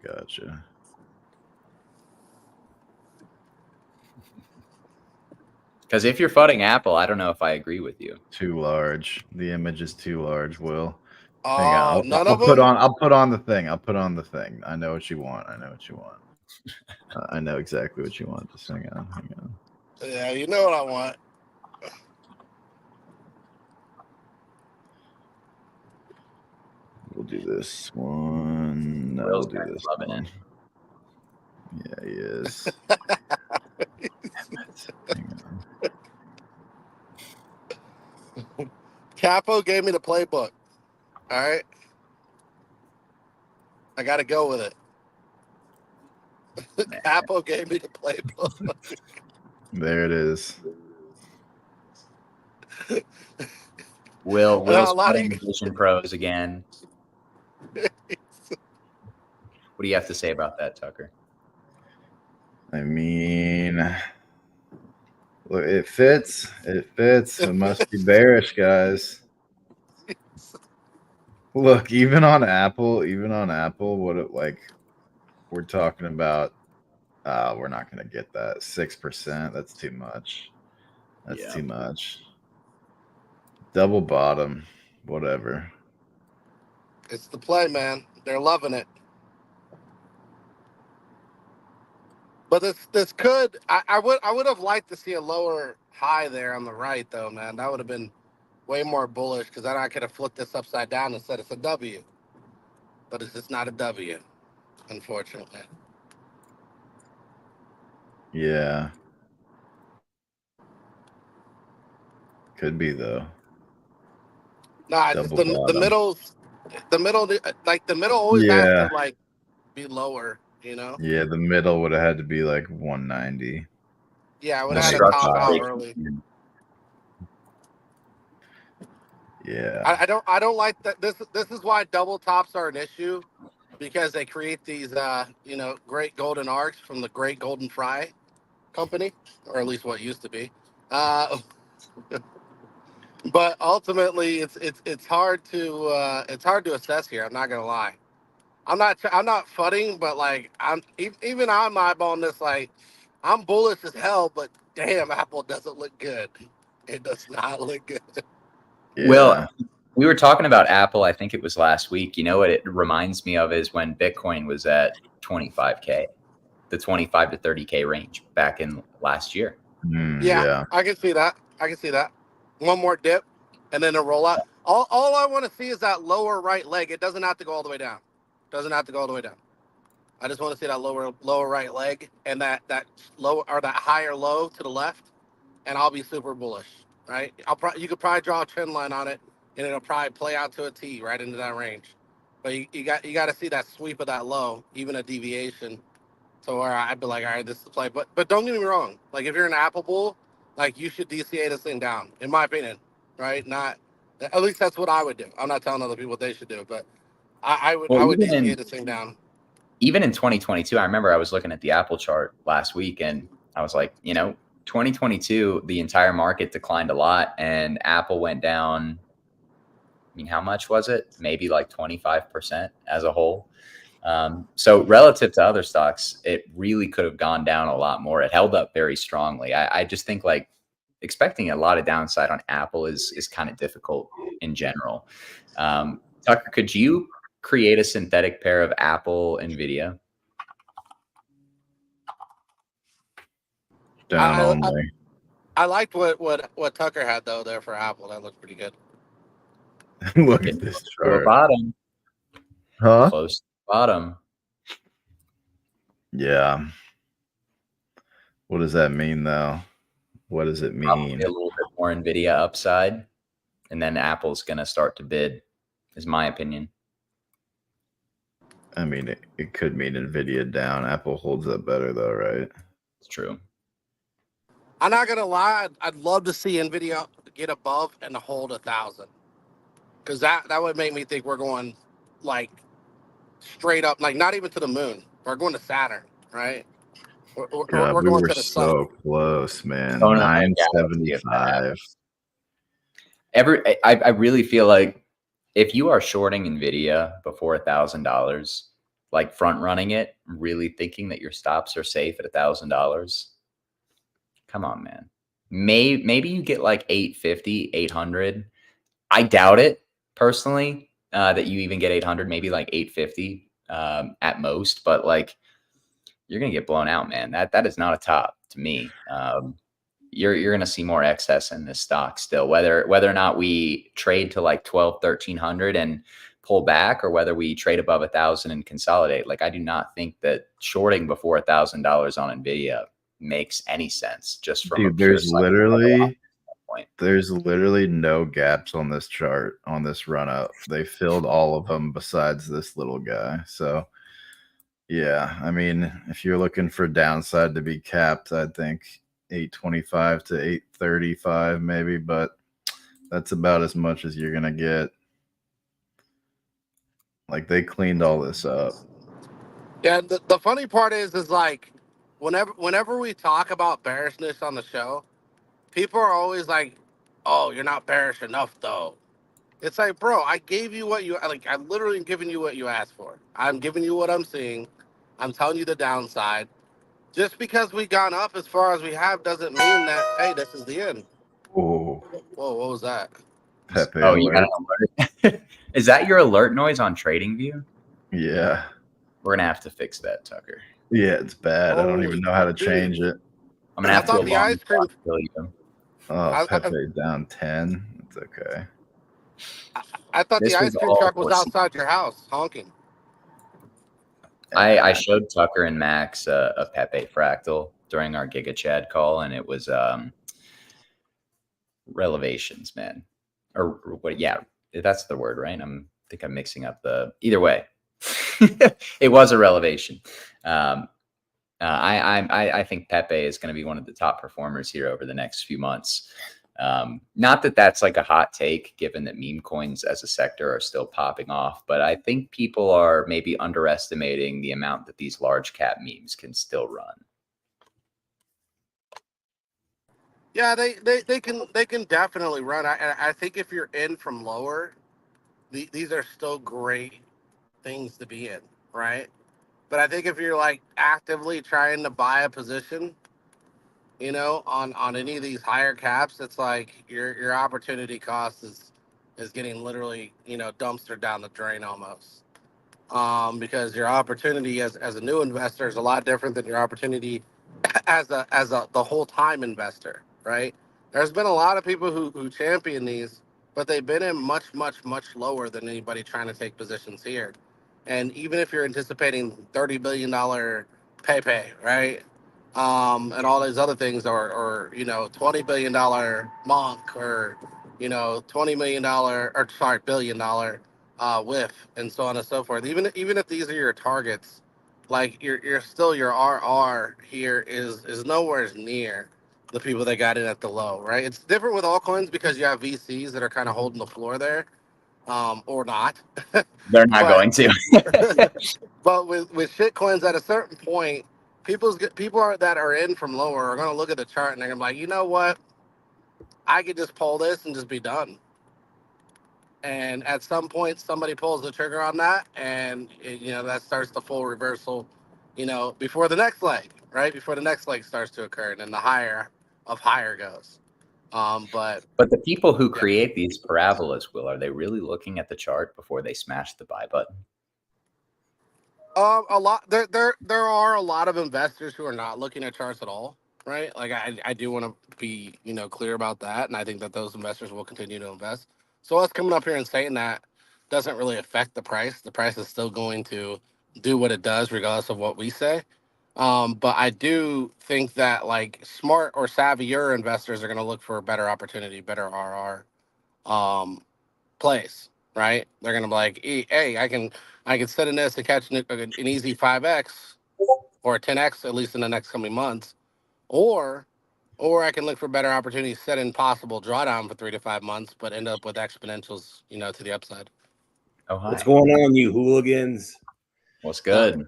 Speaker 1: Because if you're fudding Apple, I don't know if I agree with you.
Speaker 2: Too large. The image is too large, Will.
Speaker 3: Oh,
Speaker 2: Hang on.
Speaker 3: none
Speaker 2: I'll
Speaker 3: of
Speaker 2: put
Speaker 3: them?
Speaker 2: on the thing. I'll put on the thing. I know what you want. I know exactly what you want. Just hang on.
Speaker 3: Yeah, you know what I want.
Speaker 2: We'll do this one. No, we'll do this
Speaker 1: loving
Speaker 2: one.
Speaker 1: it.
Speaker 2: Yeah, he is. Hang on.
Speaker 3: Capo gave me the playbook. All right. I got to go with it. Capo gave me the playbook.
Speaker 2: There it is.
Speaker 1: Will's
Speaker 3: a lot of
Speaker 1: fudding Vision Pros again. What do you have to say about that, Tucker?
Speaker 2: I mean, look, it fits. It must be bearish, guys. Look, even on Apple, what it like we're talking about, we're not gonna get that 6%. That's too much. That's too much. Double bottom, whatever.
Speaker 3: It's the play, man. They're loving it. But this could I would have liked to see a lower high there on the right though, man. That would have been way more bullish because then I could have flipped this upside down and said it's a W. But it's just not a W, unfortunately.
Speaker 2: Yeah. Could be though.
Speaker 3: Nah, it's just the middle like the middle always has to like be lower, you know?
Speaker 2: Yeah, the middle would have had to be like 190.
Speaker 3: Yeah, I would have had to top out early.
Speaker 2: Yeah.
Speaker 3: I don't like that. This is why double tops are an issue, because they create these great golden arcs from the Great Golden Fry company, or at least what used to be. But ultimately, it's hard to assess here. I'm not gonna lie. I'm not fudding, but like even I'm eyeballing this. Like, I'm bullish as hell, but damn, Apple doesn't look good. It does not look good.
Speaker 1: Well,
Speaker 2: Yeah.
Speaker 1: we were talking about Apple. I think it was last week. You know what it reminds me of is when Bitcoin was at 25K, the 25 to 30K range back in last year.
Speaker 3: Yeah,
Speaker 2: Yeah.
Speaker 3: I can see that. I can see that. One more dip, and then a rollout. All I want to see is that lower right leg. It doesn't have to go all the way down. Doesn't have to go all the way down. I just want to see that lower right leg and that lower or that higher low to the left, and I'll be super bullish. Right? You could probably draw a trend line on it, and it'll probably play out to a T right into that range. But you got to see that sweep of that low, even a deviation. So where I'd be like, all right, this is the play. But don't get me wrong. Like, if you're an Apple bull, like, you should DCA this thing down, in my opinion. Right? Not at least that's what I would do. I'm not telling other people what they should do, but
Speaker 1: Well,
Speaker 3: I would DCA this thing down.
Speaker 1: even in 2022, I remember I was looking at the Apple chart last week and I was like, 2022, the entire market declined a lot and Apple went down. I mean, how much was it? Maybe like 25% as a whole. So relative to other stocks, it really could have gone down a lot more. It held up very strongly. I just think like expecting a lot of downside on Apple is kind of difficult in general. Tucker, could you create a synthetic pair of Apple Nvidia?
Speaker 2: Down
Speaker 3: I, I,
Speaker 2: only.
Speaker 3: I liked what Tucker had though there for Apple. That looked pretty good.
Speaker 2: Look
Speaker 1: Getting
Speaker 2: at this
Speaker 1: close to a
Speaker 2: chart.
Speaker 1: bottom,
Speaker 2: Huh?
Speaker 1: close to the bottom.
Speaker 2: Yeah. What does that mean though? What does it
Speaker 1: Probably
Speaker 2: mean?
Speaker 1: a little bit more Nvidia upside, and then Apple's going to start to bid, is my opinion.
Speaker 2: I mean, it could mean Nvidia down. Apple holds up better though, right?
Speaker 1: It's true.
Speaker 3: I'm not gonna lie. I'd love to see Nvidia get above and hold 1,000, because that would make me think we're going like straight up, like not even to the moon. We're going to Saturn, right?
Speaker 2: God,
Speaker 3: We're
Speaker 2: we
Speaker 3: going
Speaker 2: were
Speaker 3: to the sun.
Speaker 2: so close, man.
Speaker 1: Going on a galaxy if that
Speaker 2: 975.
Speaker 1: happens. I really feel like if you are shorting Nvidia before $1,000, like front running it, really thinking that your stops are safe at $1,000, come on, man. Maybe you get like 850, 800. I doubt it personally that you even get 800, maybe like 850 at most. But like you're gonna get blown out, man. That is not a top to me. You're gonna see more excess in this stock still, whether or not we trade to like 12, 1300 and pull back, or whether we trade above 1,000 and consolidate. Like I do not think that shorting before $1,000 on Nvidia makes any sense just from a
Speaker 2: Dude,
Speaker 1: pure psychological point.
Speaker 2: there's literally no gaps on this chart on this run up. They filled all of them besides this little guy. So yeah, I mean, if you're looking for downside to be capped, I think 825 to 835 maybe, but that's about as much as you're gonna get. Like they cleaned all this up.
Speaker 3: Yeah, the funny part is like whenever we talk about bearishness on the show, people are always like, "Oh, you're not bearish enough, though." It's like, bro, I gave you what you like. I'm literally giving you what you asked for. I'm giving you what I'm seeing. I'm telling you the downside. Just because we gone up as far as we have doesn't mean that, hey, this is the end.
Speaker 2: Oh,
Speaker 3: Whoa, what was that?
Speaker 2: Pepe
Speaker 1: Oh, you got
Speaker 2: alert.
Speaker 1: an alert. Is that your alert noise on TradingView?
Speaker 2: Yeah.
Speaker 1: We're gonna have to fix that, Tucker.
Speaker 2: Yeah, it's bad. I don't even
Speaker 3: Holy
Speaker 2: know how to
Speaker 3: dude.
Speaker 2: change it.
Speaker 1: I'm gonna
Speaker 3: I
Speaker 1: have to
Speaker 3: thought the
Speaker 1: alarm
Speaker 3: ice cream.
Speaker 1: kill you.
Speaker 2: Oh,
Speaker 3: I,
Speaker 2: Pepe down 10. It's okay.
Speaker 3: I thought the
Speaker 1: This was
Speaker 3: ice cream
Speaker 1: all
Speaker 3: truck was
Speaker 1: foreseen.
Speaker 3: outside your house honking.
Speaker 1: I showed Tucker and Max a Pepe fractal during our Giga Chad call, and it was relevations, man. Or what? Yeah, that's the word, right? think I'm mixing up the. Either way, it was a relevation. I think Pepe is going to be one of the top performers here over the next few months. Not that that's like a hot take, given that meme coins as a sector are still popping off, but I think people are maybe underestimating the amount that these large cap memes can still run.
Speaker 3: Yeah, they can definitely run. I think if you're in from lower, these are still great things to be in, right? But I think if you're like actively trying to buy a position, on any of these higher caps, it's like your opportunity cost is getting literally, dumpster down the drain almost. Because your opportunity as a new investor is a lot different than your opportunity as a the whole time investor, right? There's been a lot of people who champion these, but they've been in much, much, much lower than anybody trying to take positions here. And even if you're anticipating $30 billion Pepe, right? And all these other things, or $20 billion Monk, or $20 million, or sorry, $1 billion whiff, and so on and so forth. Even if these are your targets, like you're still, your RR here is nowhere near the people that got in at the low, right? It's different with altcoins because you have VCs that are kind of holding the floor there, or not.
Speaker 1: They're not
Speaker 3: but
Speaker 1: going to.
Speaker 3: but with shit coins, at a certain point, that are in from lower are gonna look at the chart and they're gonna be like, you know what? I could just pull this and just be done. And at some point, somebody pulls the trigger on that, and that starts the full reversal. Before the next leg, right? Before the next leg starts to occur, and then the higher of higher goes. But
Speaker 1: But the people who
Speaker 3: yeah.
Speaker 1: create these parabolas, Will, are they really looking at the chart before they smash the buy button?
Speaker 3: A lot there are a lot of investors who are not looking at charts at all, right? Like I do want to be clear about that, and I think that those investors will continue to invest. So us coming up here and saying that doesn't really affect the price. The price is still going to do what it does, regardless of what we say. But I do think that like smart or savvier investors are going to look for a better opportunity, better RR. Plays, right? They're gonna be like, hey, I can sit in this to catch an easy 5x or a 10x at least in the next coming months, or I can look for better opportunities, set in possible drawdown for 3 to 5 months, but end up with exponentials, to the upside.
Speaker 1: Oh, hi.
Speaker 4: What's going on, you hooligans?
Speaker 1: What's good?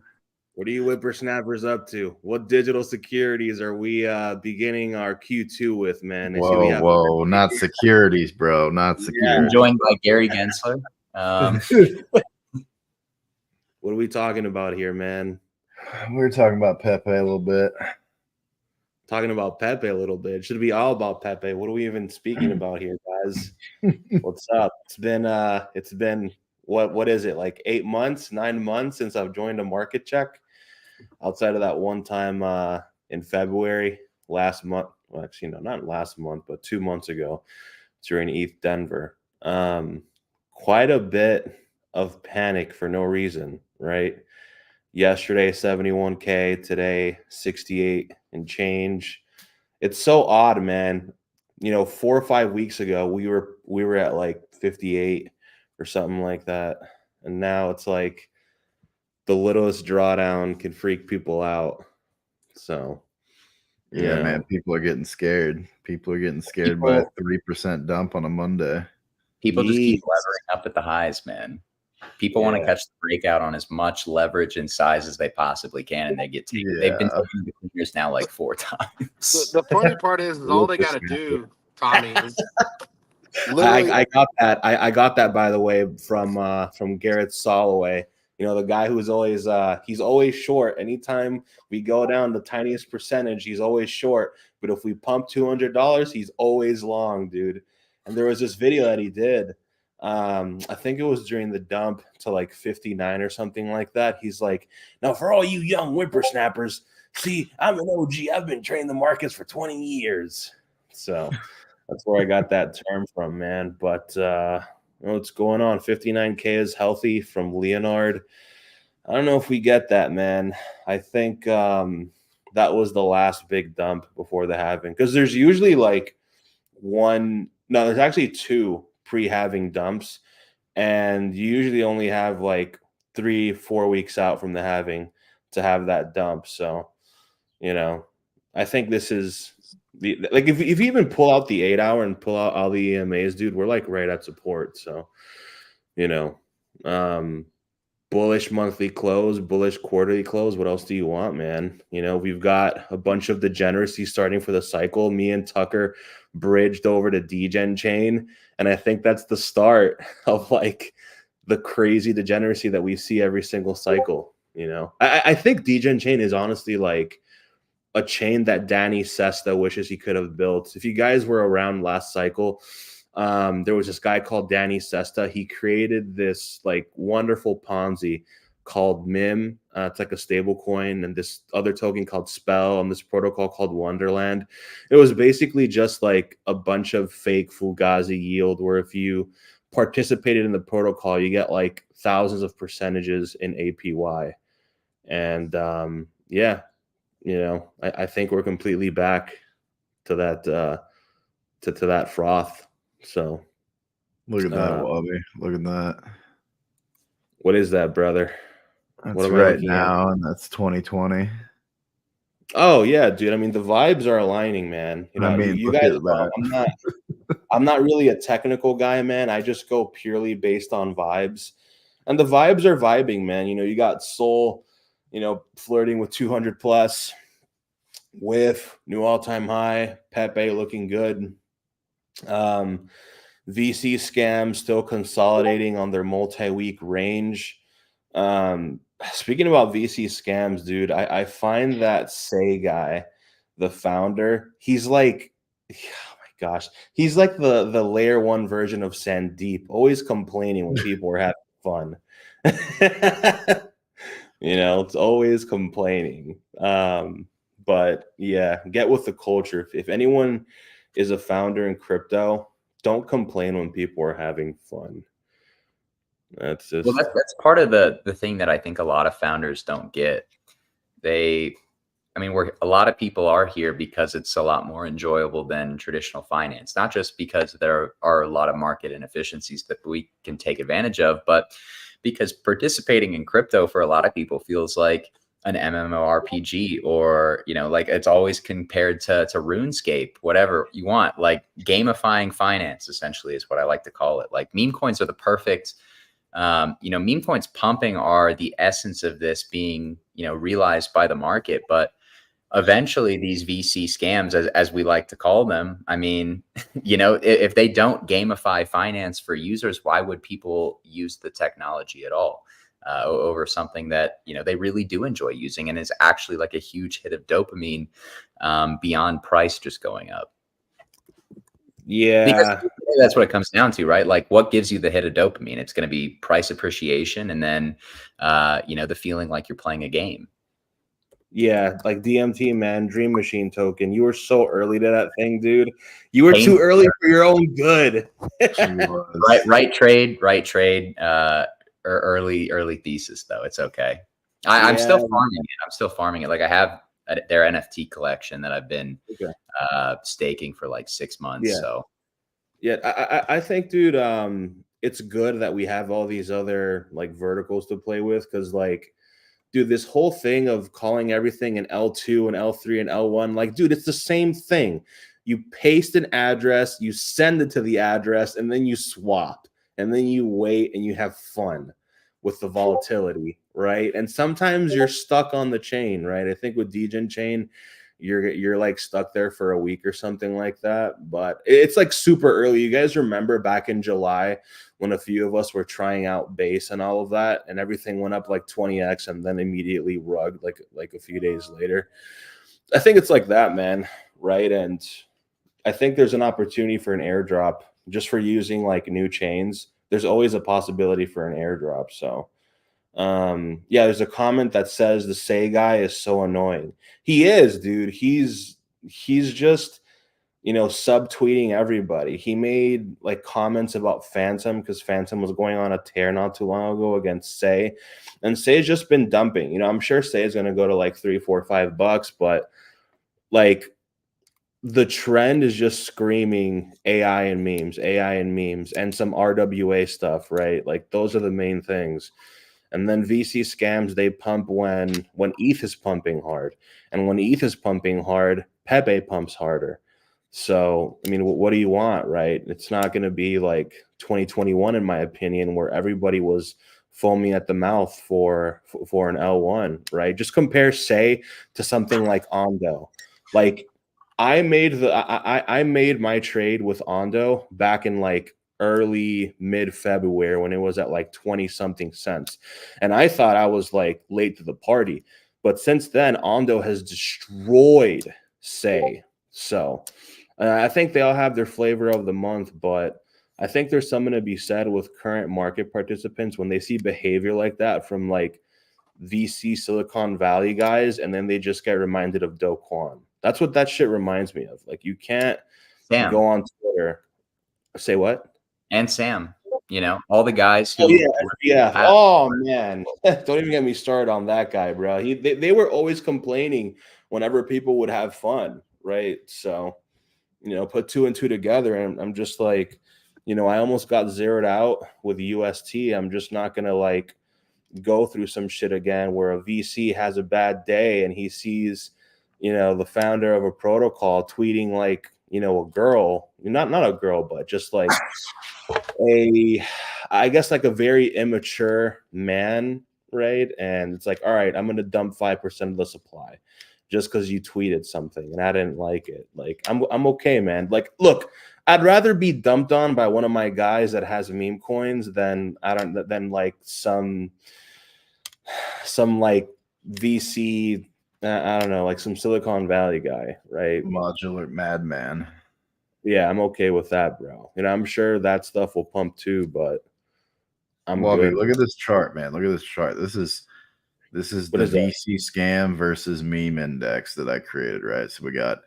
Speaker 4: What are you whippersnappers up to? What digital securities are we beginning our Q2 with, man? I see we have
Speaker 2: Whoa, not securities, bro. Not securities.
Speaker 1: I'm joined by Gary Gensler.
Speaker 4: What are we talking about here, man?
Speaker 2: We were talking about Pepe a little bit.
Speaker 4: Talking about Pepe a little bit. It should be all about Pepe. What are we even speaking about here, guys? What's up? It's been what is it, like 8 months, 9 months since I've joined a market check, outside of that one time in February last month. Well, actually, no, not last month, but 2 months ago during ETH Denver. Quite a bit of panic for no reason, right? Yesterday 71K, today 68 and change. It's so odd, man. 4 or 5 weeks ago we were at like 58 or something like that, and now it's like the littlest drawdown can freak people out. So
Speaker 2: Yeah, man, people are getting scared. People are getting scared by a 3% dump on a Monday.
Speaker 1: People just keep levering up at the highs, man. People want to catch the breakout on as much leverage and size as they possibly can, and they get taken. They've been taking the cleaners now like 4 times.
Speaker 3: The funny part is all they got to do, Tommy, is literally.
Speaker 4: I got that. I got that, by the way, from Garrett Soloway. The guy who's always he's always short. Anytime we go down the tiniest percentage, he's always short. But if we pump $200, he's always long, dude. And there was this video that he did. I think it was during the dump to like 59 or something like that. He's like, now for all you young whippersnappers, see, I'm an OG. I've been trading the markets for 20 years. So that's where I got that term from, man. But what's going on? 59K is healthy from Leonard. I don't know if we get that, man. I think that was the last big dump before the halving, because there's usually like there's actually 2 pre-halving dumps, and you usually only have like 3-4 weeks out from the halving to have that dump. So I think this is Like if you even pull out the 8-hour and pull out all the EMAs, dude, we're like right at support. So, you know, bullish monthly close, bullish quarterly close. What else do you want, man? You know, we've got a bunch of degeneracy starting for the cycle. Me and Tucker bridged over to degen chain, and I think that's the start of like the crazy degeneracy that we see every single cycle. You know, I think degen chain is honestly like a chain that Danny Sesta wishes he could have built. If you guys were around last cycle, there was this guy called Danny Sesta. He created this like wonderful Ponzi called MIM. It's like a stable coin, and this other token called Spell, and this protocol called Wonderland. It was basically just like a bunch of fake Fugazi yield, where if you participated in the protocol, you get like thousands of percentages in APY. And yeah, you know, I think we're completely back to that to that froth. So
Speaker 2: Look at that, Wobby. Look at that.
Speaker 4: What is that, brother?
Speaker 2: That's
Speaker 4: what am
Speaker 2: right now, and that's 2020.
Speaker 4: Oh yeah, dude. I mean, the vibes are aligning, man. You know,
Speaker 2: I mean,
Speaker 4: you guys know, I'm not really a technical guy, man. I just go purely based on vibes. And the vibes are vibing, man. You know, you got Sol, you know, flirting with 200 plus, with new all-time high, Pepe looking good. VC scams still consolidating on their multi-week range. Speaking about VC scams, dude, I find that Say guy, the founder, he's like, oh my gosh, he's like the layer one version of Sandeep, always complaining when people are having fun. You know, it's always complaining. But yeah, get with the culture. If anyone is a founder in crypto, don't complain when people are having fun. That's just,
Speaker 1: well, that's part of the thing that I think a lot of founders don't get. I mean, a lot of people are here because it's a lot more enjoyable than traditional finance, not just because there are a lot of market inefficiencies that we can take advantage of, but because participating in crypto for a lot of people feels like an MMORPG, or, you know, like it's always compared to RuneScape, whatever you want, like gamifying finance, essentially, is what I like to call it. Like meme coins are the perfect, you know, meme coins pumping are the essence of this being, you know, realized by the market. But eventually these VC scams, as we like to call them, I mean, you know, if they don't gamify finance for users, why would people use the technology at all over something that, you know, they really do enjoy using and is actually like a huge hit of dopamine beyond price just going up?
Speaker 4: yeah,
Speaker 1: because that's what it comes down to, right? Like, what gives you the hit of dopamine? It's going to be price appreciation, and then you know, the feeling like you're playing a game.
Speaker 4: Yeah, like DMT, man, Dream Machine token. You were so early to that thing, dude. You were too early for your own good.
Speaker 1: right trade, or early thesis, though. It's okay. I'm still farming it. I'm still farming it. Like, I have their NFT collection that I've been staking for like 6 months.
Speaker 4: Yeah.
Speaker 1: So
Speaker 4: yeah, I think, dude, it's good that we have all these other like verticals to play with, because like, dude, this whole thing of calling everything an L2 and L3 and L1, like, dude, it's the same thing. You paste an address, you send it to the address, and then you swap, and then you wait and you have fun with the volatility, right? And sometimes you're stuck on the chain, right? I think with degen chain, you're like stuck there for a week or something like that. But it's like super early. You guys remember back in July when a few of us were trying out base and all of that, and everything went up like 20x and then immediately rugged like a few days later. I think it's like that, man, right? And I think there's an opportunity for an airdrop just for using like new chains. There's always a possibility for an airdrop. So yeah, there's a comment that says the Say guy is so annoying. He is, dude. He's just, you know, subtweeting everybody. He made like comments about Phantom because Phantom was going on a tear not too long ago against Say, and Say's just been dumping. You know, I'm sure Say is going to go to like $3, $4, $5, but like the trend is just screaming AI and memes, and some RWA stuff, right? Like those are the main things. And then VC scams, they pump when ETH is pumping hard. And when ETH is pumping hard, Pepe pumps harder. So, I mean, what do you want, right? It's not going to be like 2021, in my opinion, where everybody was foaming at the mouth for an L1, right? Just compare, say, to something like Ondo. Like I made my trade with Ondo back in like early mid February when it was at like 20 something cents. And I thought I was like late to the party. But since then, Ondo has destroyed Say. So I think they all have their flavor of the month, but I think there's something to be said with current market participants when they see behavior like that from like VC Silicon Valley guys, and then they just get reminded of Do Kwon. That's what that shit reminds me of. Like, you can't
Speaker 1: Sam.
Speaker 4: go on Twitter. Say what?
Speaker 1: And Sam, all the guys who.
Speaker 4: Oh, yeah. Oh, man. Don't even get me started on that guy, bro. They were always complaining whenever people would have fun, right? So, put two and two together, and I'm just like, I almost got zeroed out with UST. I'm just not going to, like, go through some shit again where a VC has a bad day and he sees, the founder of a protocol tweeting like, a girl, not a girl, but just like I guess like a very immature man, right? And it's like, all right, I'm going to dump 5% of the supply just because you tweeted something and I didn't like it. Like, I'm okay, man. Like, look, I'd rather be dumped on by one of my guys that has meme coins than like some like VC, I don't know, like some Silicon Valley guy, right?
Speaker 2: Modular madman.
Speaker 4: Yeah, I'm okay with that, bro. I'm sure that stuff will pump too, but I'm
Speaker 2: good.
Speaker 4: Good.
Speaker 2: Look at this chart, man. Look at this chart. This is the VC scam versus meme index that I created, right? So we got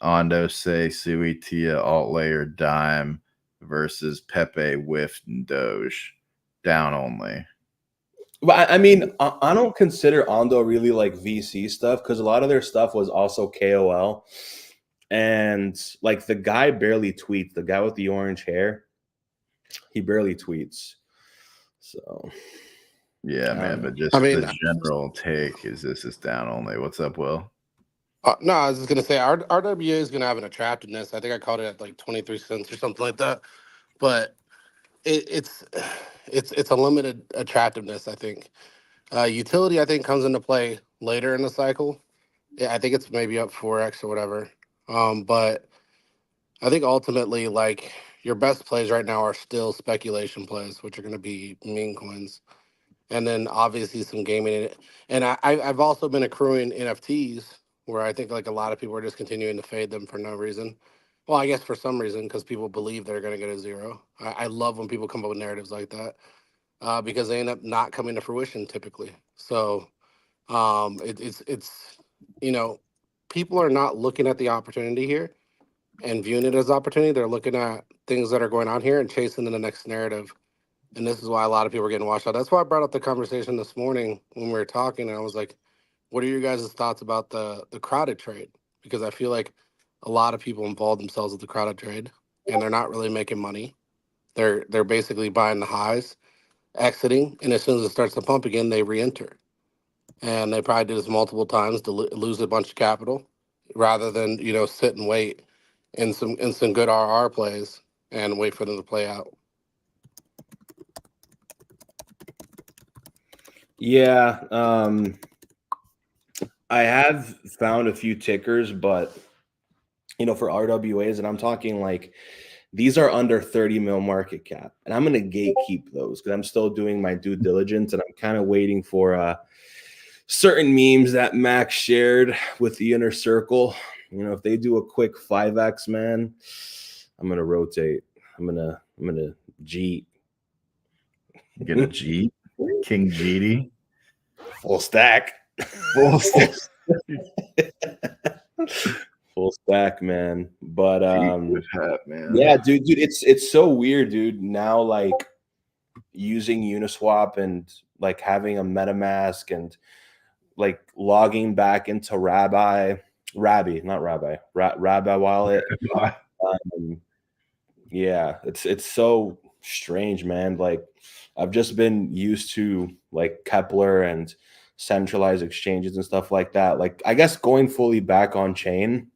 Speaker 2: Ondo, Say, Sui, Tia, Alt Layer, Dime versus Pepe, Whift, and Doge. Down only.
Speaker 4: But I mean, I don't consider Ondo really like VC stuff because a lot of their stuff was also KOL. And like the guy barely tweets. The guy with the orange hair, he barely tweets. So
Speaker 2: yeah, man. But just the general take is this is down only. What's up, Will?
Speaker 3: No, I was just gonna say RWA is gonna have an attractiveness. I think I called it at like 23 cents or something like that. But it's a limited attractiveness. I think utility I think comes into play later in the cycle. Yeah, I think it's maybe up 4x or whatever. But I think ultimately, like, your best plays right now are still speculation plays, which are going to be meme coins, and then obviously some gaming. And I've also been accruing NFTs where I think like a lot of people are just continuing to fade them for no reason. Well, I guess for some reason because people believe they're going to get a zero. I love when people come up with narratives like that because they end up not coming to fruition typically. So it's people are not looking at the opportunity here and viewing it as opportunity. They're looking at things that are going on here and chasing in the next narrative. And this is why a lot of people are getting washed out. That's why I brought up the conversation this morning when we were talking. And I was like, what are your guys' thoughts about the crowded trade? Because I feel like a lot of people involve themselves with the crowded trade and they're not really making money. They're basically buying the highs, exiting, and as soon as it starts to pump again, they re-enter. And they probably did this multiple times to lose a bunch of capital rather than, sit and wait in some good RR plays and wait for them to play out.
Speaker 4: Yeah, I have found a few tickers, but for RWAs, and I'm talking like these are under 30 mil market cap, and I'm going to gatekeep those because I'm still doing my due diligence, and I'm kind of waiting for certain memes that Max shared with the inner circle. If they do a quick 5x, man, I'm gonna rotate. I'm gonna Jeet.
Speaker 2: Get a Jeet, King GD,
Speaker 4: full stack, full stack, man. But
Speaker 2: man.
Speaker 4: Yeah, dude, it's so weird, dude. Now, like using Uniswap and like having a MetaMask and like logging back into Rabbi wallet. Yeah, it's so strange, man. Like I've just been used to like Kepler and centralized exchanges and stuff like that. Like I guess going fully back on chain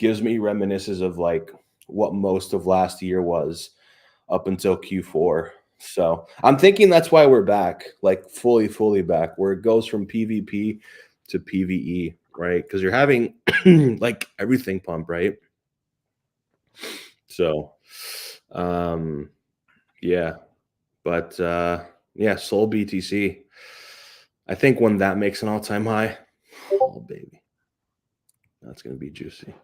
Speaker 4: gives me reminiscences of like what most of last year was up until Q4. So I'm thinking that's why we're back, like fully back, where it goes from PvP to PvE, right? Because you're having like everything pump, right? So yeah, but yeah, Sol BTC. I think when that makes an all-time high, oh baby, that's gonna be juicy.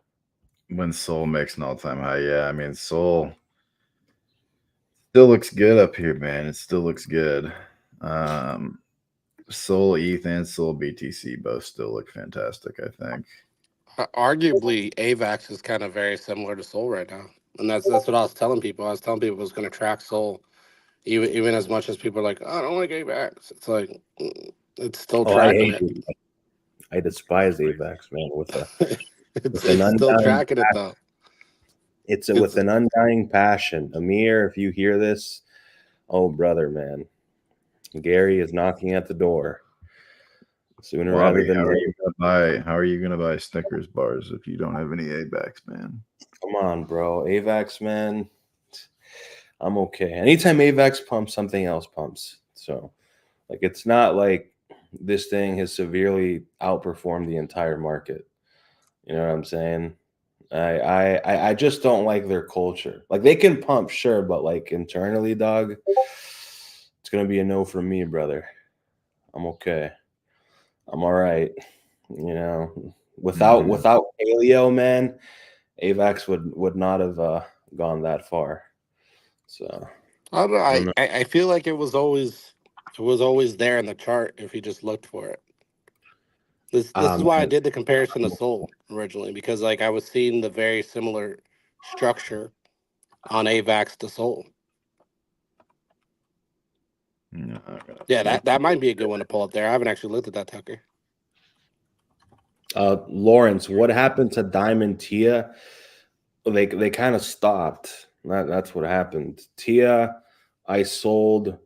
Speaker 2: When Sol makes an all-time high, yeah. I mean, Sol still looks good up here, man. It still looks good. Sol ETH and Sol BTC both still look fantastic, I think.
Speaker 3: Arguably, Avax is kind of very similar to Sol right now, and that's what I was telling people. I was telling people it was going to track Sol, even as much as people are like, "Oh, I don't like Avax." It's like it's still
Speaker 4: Oh, I
Speaker 3: tracking
Speaker 4: hate
Speaker 3: it.
Speaker 4: Avax. I despise Avax, man. With
Speaker 3: it's
Speaker 4: an
Speaker 3: still
Speaker 4: undying
Speaker 3: tracking it though.
Speaker 4: It's
Speaker 3: It's
Speaker 4: with an undying passion. Amir, if you hear this, oh brother, man, Gary is knocking at the door sooner rather
Speaker 2: Bobby,
Speaker 4: than later.
Speaker 2: how are you gonna buy Snickers bars if you don't have any Avax, man?
Speaker 4: Come on, bro. Avax, man. I'm okay. Anytime Avax pumps, something else pumps. So, like, it's not like this thing has severely outperformed the entire market. You know what I'm saying? I just don't like their culture. Like, they can pump, sure, but like internally, dog, it's gonna be a no from me, brother. I'm okay. I'm all right. You know, without Paleo, man, Avax would not have gone that far. So
Speaker 3: I don't know.
Speaker 4: I don't know.
Speaker 3: I feel like it was always there in the chart if you just looked for it. This is why I
Speaker 4: Man,
Speaker 3: did the comparison to Sol originally, because like I was seeing the very similar structure on Avax to Sol. Yeah, that might be a good one to pull up there. I haven't actually looked at that, Tucker.
Speaker 4: Lawrence, what happened to Diamond Tia? They kind of stopped. That's what happened. Tia, I sold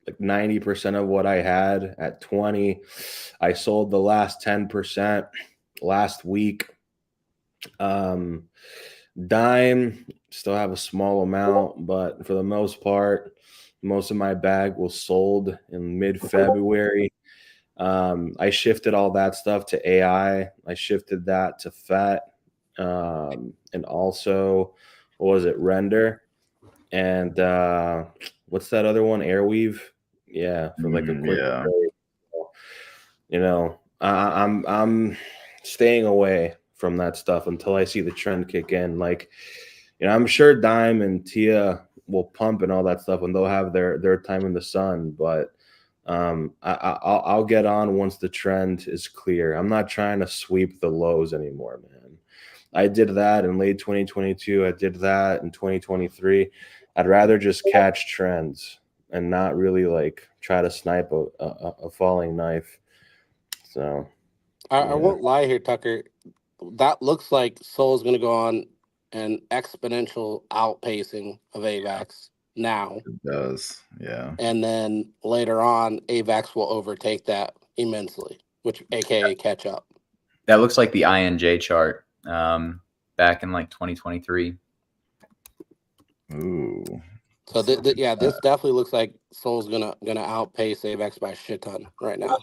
Speaker 4: like 90% of what I had at 20. I sold the last 10% last week. Dime, still have a small amount, but for the most part, most of my bag was sold in mid-February. I shifted all that stuff to AI. I shifted that to FAT, and also, what was it, Render, and what's that other one, Airweave? Yeah, for like a quick trade. You know, I'm staying away from that stuff until I see the trend kick in. Like, you know, I'm sure Dime and Tia will pump and all that stuff, and they'll have their time in the sun. But I'll get on once the trend is clear. I'm not trying to sweep the lows anymore, man. I did that in late 2022. I did that in 2023. I'd rather just catch trends and not really like try to snipe a falling knife. So
Speaker 3: I won't lie here, Tucker. That looks like Sol's going to go on an exponential outpacing of Avax now.
Speaker 2: It does, yeah.
Speaker 3: And then later on, Avax will overtake that immensely, which AKA catch up.
Speaker 1: That looks like the INJ chart back in like 2023.
Speaker 2: Ooh.
Speaker 3: So yeah, this definitely looks like Sol's gonna outpace Avax by a shit ton right now.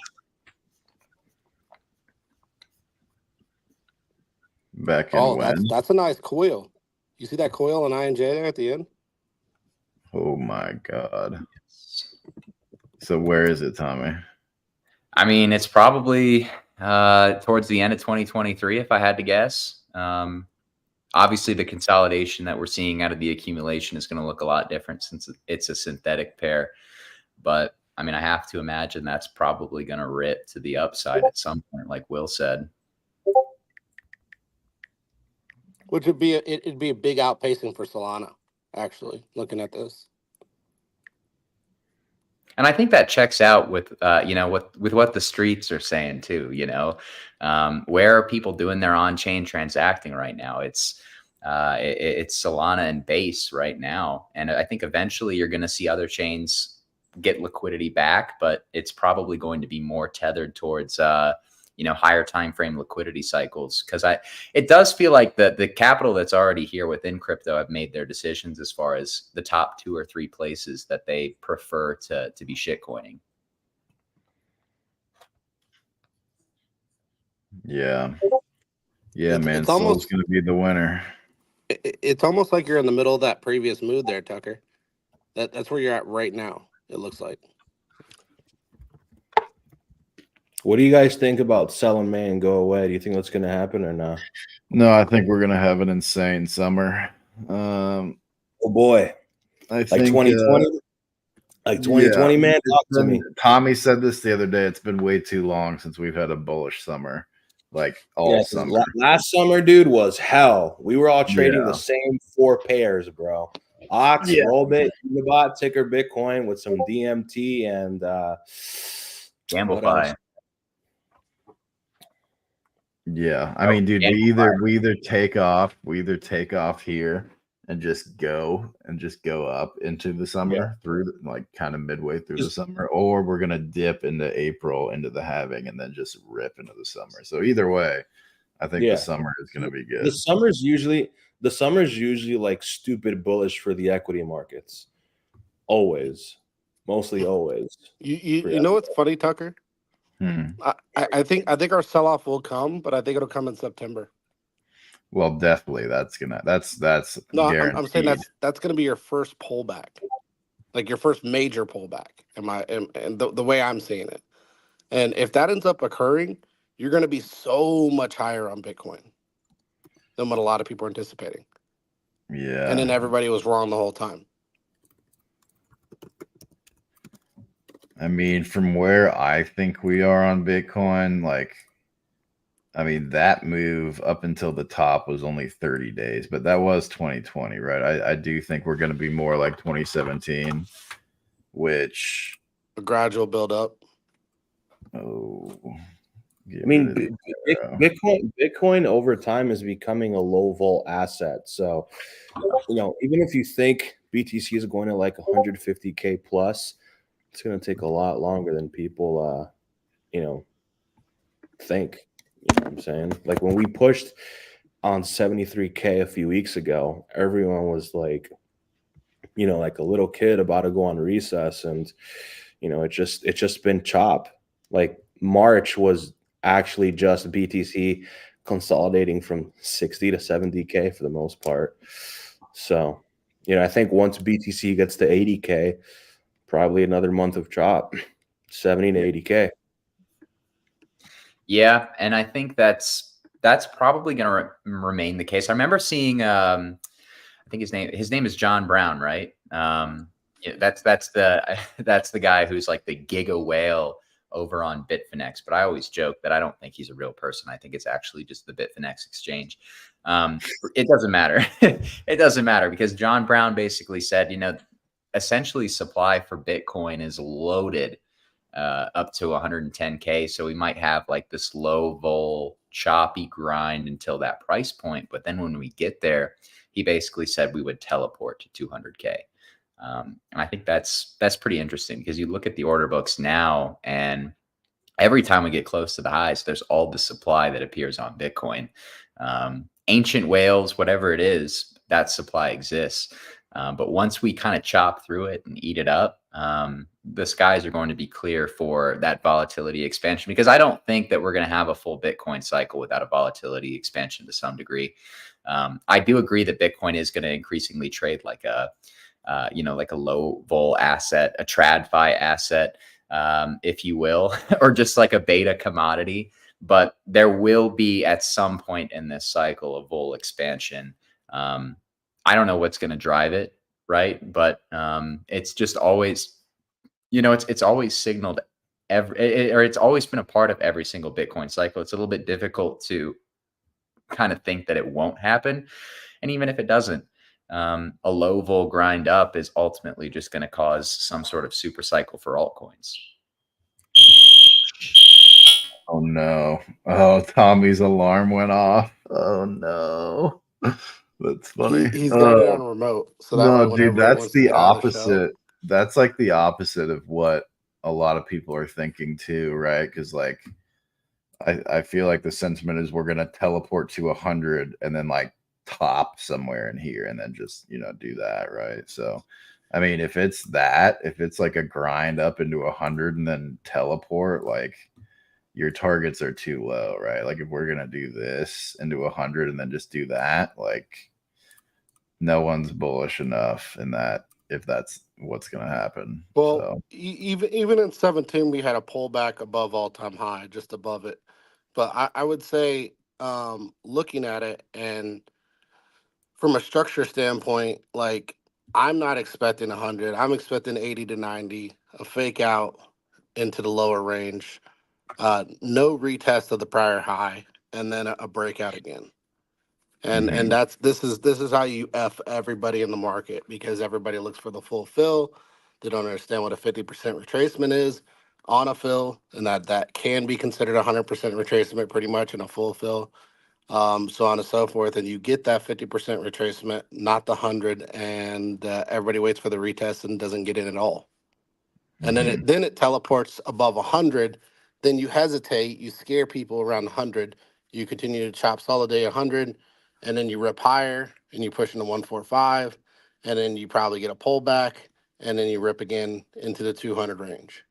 Speaker 2: Back in when?
Speaker 3: That's a nice coil. You see that coil on INJ there at the end?
Speaker 2: Oh my god. So where is it, Tommy?
Speaker 1: I mean, it's probably towards the end of 2023, if I had to guess. Obviously, the consolidation that we're seeing out of the accumulation is going to look a lot different since it's a synthetic pair. But I mean, I have to imagine that's probably going to rip to the upside at some point, like Will said.
Speaker 3: Which would be it'd be a big outpacing for Solana, actually, looking at this.
Speaker 1: And I think that checks out with, with what the streets are saying too. Where are people doing their on-chain transacting right now? It's Solana and Base right now, and I think eventually you're going to see other chains get liquidity back, but it's probably going to be more tethered towards higher time frame liquidity cycles, because it does feel like the capital that's already here within crypto have made their decisions as far as the top 2 or 3 places that they prefer to be shitcoining.
Speaker 2: Yeah, man.
Speaker 3: It's
Speaker 2: Sol's
Speaker 3: almost
Speaker 2: gonna be the winner.
Speaker 3: it's almost like you're in the middle of that previous mood there, Tucker. That's where you're at right now. It looks like.
Speaker 4: What do you guys think about sell in May and go away? Do you think that's going to happen or not?
Speaker 2: No, I think we're gonna have an insane summer.
Speaker 4: Oh boy,
Speaker 2: I
Speaker 4: like
Speaker 2: think
Speaker 4: 2020, like 2020,
Speaker 2: yeah,
Speaker 4: man. Talk to me.
Speaker 2: Tommy said this the other day. It's been way too long since we've had a bullish summer, like all summer.
Speaker 4: Last summer, dude, was hell. We were all trading the same 4 pairs, bro. Ox, Rollbit, Unibot, Ticker, Bitcoin with some DMT and
Speaker 1: Gamifying.
Speaker 2: Yeah, I mean, dude, we either take off here and just go up into the summer through like kind of midway through the summer, or we're gonna dip into April into the halving and then just rip into the summer. So either way, I think the summer is gonna be good.
Speaker 4: The summer's usually like stupid bullish for the equity markets. Mostly always.
Speaker 3: You know what's funny, Tucker? I think our sell-off will come, but I think it'll come in September.
Speaker 2: Well, definitely that's no, I'm
Speaker 3: saying that's gonna be your first pullback, like your first major pullback. And the way I'm seeing it, and if that ends up occurring, you're gonna be so much higher on Bitcoin than what a lot of people are anticipating.
Speaker 2: Yeah,
Speaker 3: and then everybody was wrong the whole time.
Speaker 2: I mean, from where I think we are on Bitcoin, like, I mean, that move up until the top was only 30 days, but that was 2020, right? I do think we're going to be more like 2017, which
Speaker 3: a gradual build up.
Speaker 2: Oh,
Speaker 4: I mean, Bitcoin over time is becoming a low vol asset. So, even if you think BTC is going to like 150K plus, it's going to take a lot longer than people, think. You know what I'm saying? Like when we pushed on 73K a few weeks ago, everyone was like, like a little kid about to go on recess, and it's just been chop. Like March was actually just BTC consolidating from 60 to 70K for the most part. So, I think once BTC gets to 80K, probably another month of chop, 70 to 80K.
Speaker 1: Yeah, and I think that's probably going to remain the case. I remember seeing, I think his name is John Brown, right? That's the guy who's like the giga whale over on Bitfinex. But I always joke that I don't think he's a real person. I think it's actually just the Bitfinex exchange. It doesn't matter. It doesn't matter because John Brown basically said, essentially supply for Bitcoin is loaded up to 110K. So we might have like this low vol choppy grind until that price point. But then when we get there, he basically said we would teleport to 200K. And I think that's pretty interesting because you look at the order books now, and every time we get close to the highs, there's all the supply that appears on Bitcoin. Ancient whales, whatever it is, that supply exists. But once we kind of chop through it and eat it up, the skies are going to be clear for that volatility expansion, because I don't think that we're going to have a full Bitcoin cycle without a volatility expansion to some degree. I do agree that Bitcoin is going to increasingly trade like a low vol asset, a TradFi asset, if you will, or just like a beta commodity. But there will be at some point in this cycle a vol expansion. I don't know what's going to drive it, right? But it's just always, it's always signaled it's always been a part of every single Bitcoin cycle. It's a little bit difficult to kind of think that it won't happen. And even if it doesn't, a low vol grind up is ultimately just going to cause some sort of super cycle for altcoins.
Speaker 2: Oh no. Oh, Tommy's alarm went off. Oh no. That's funny.
Speaker 3: He's got it on remote. So that
Speaker 2: no, dude, that's the opposite. That's like the opposite of what a lot of people are thinking too, right? Because like I feel like the sentiment is we're gonna teleport to 100 and then like top somewhere in here and then just do that, right? So I mean, if it's like a grind up into 100 and then teleport, like your targets are too low, right? Like if we're gonna do this into 100 and then just do that, like no one's bullish enough in that if that's what's gonna happen.
Speaker 3: Well,
Speaker 2: So
Speaker 3: even in 17, we had a pullback above all-time high, just above it. But I would say, looking at it and from a structure standpoint, like I'm not expecting 100. I'm expecting 80 to 90, a fake out into the lower range, no retest of the prior high, and then a breakout again. And this is how you F everybody in the market, because everybody looks for the full fill. They don't understand what a 50% retracement is on a fill, and that can be considered 100% retracement pretty much in a full fill. So on and so forth, and you get that 50% retracement, not the 100, and everybody waits for the retest and doesn't get in at all. And then it teleports above 100. Then you hesitate, you scare people around 100. You continue to chop solid day 100, and then you rip higher and you push into 145, and then you probably get a pullback, and then you rip again into the 200 range.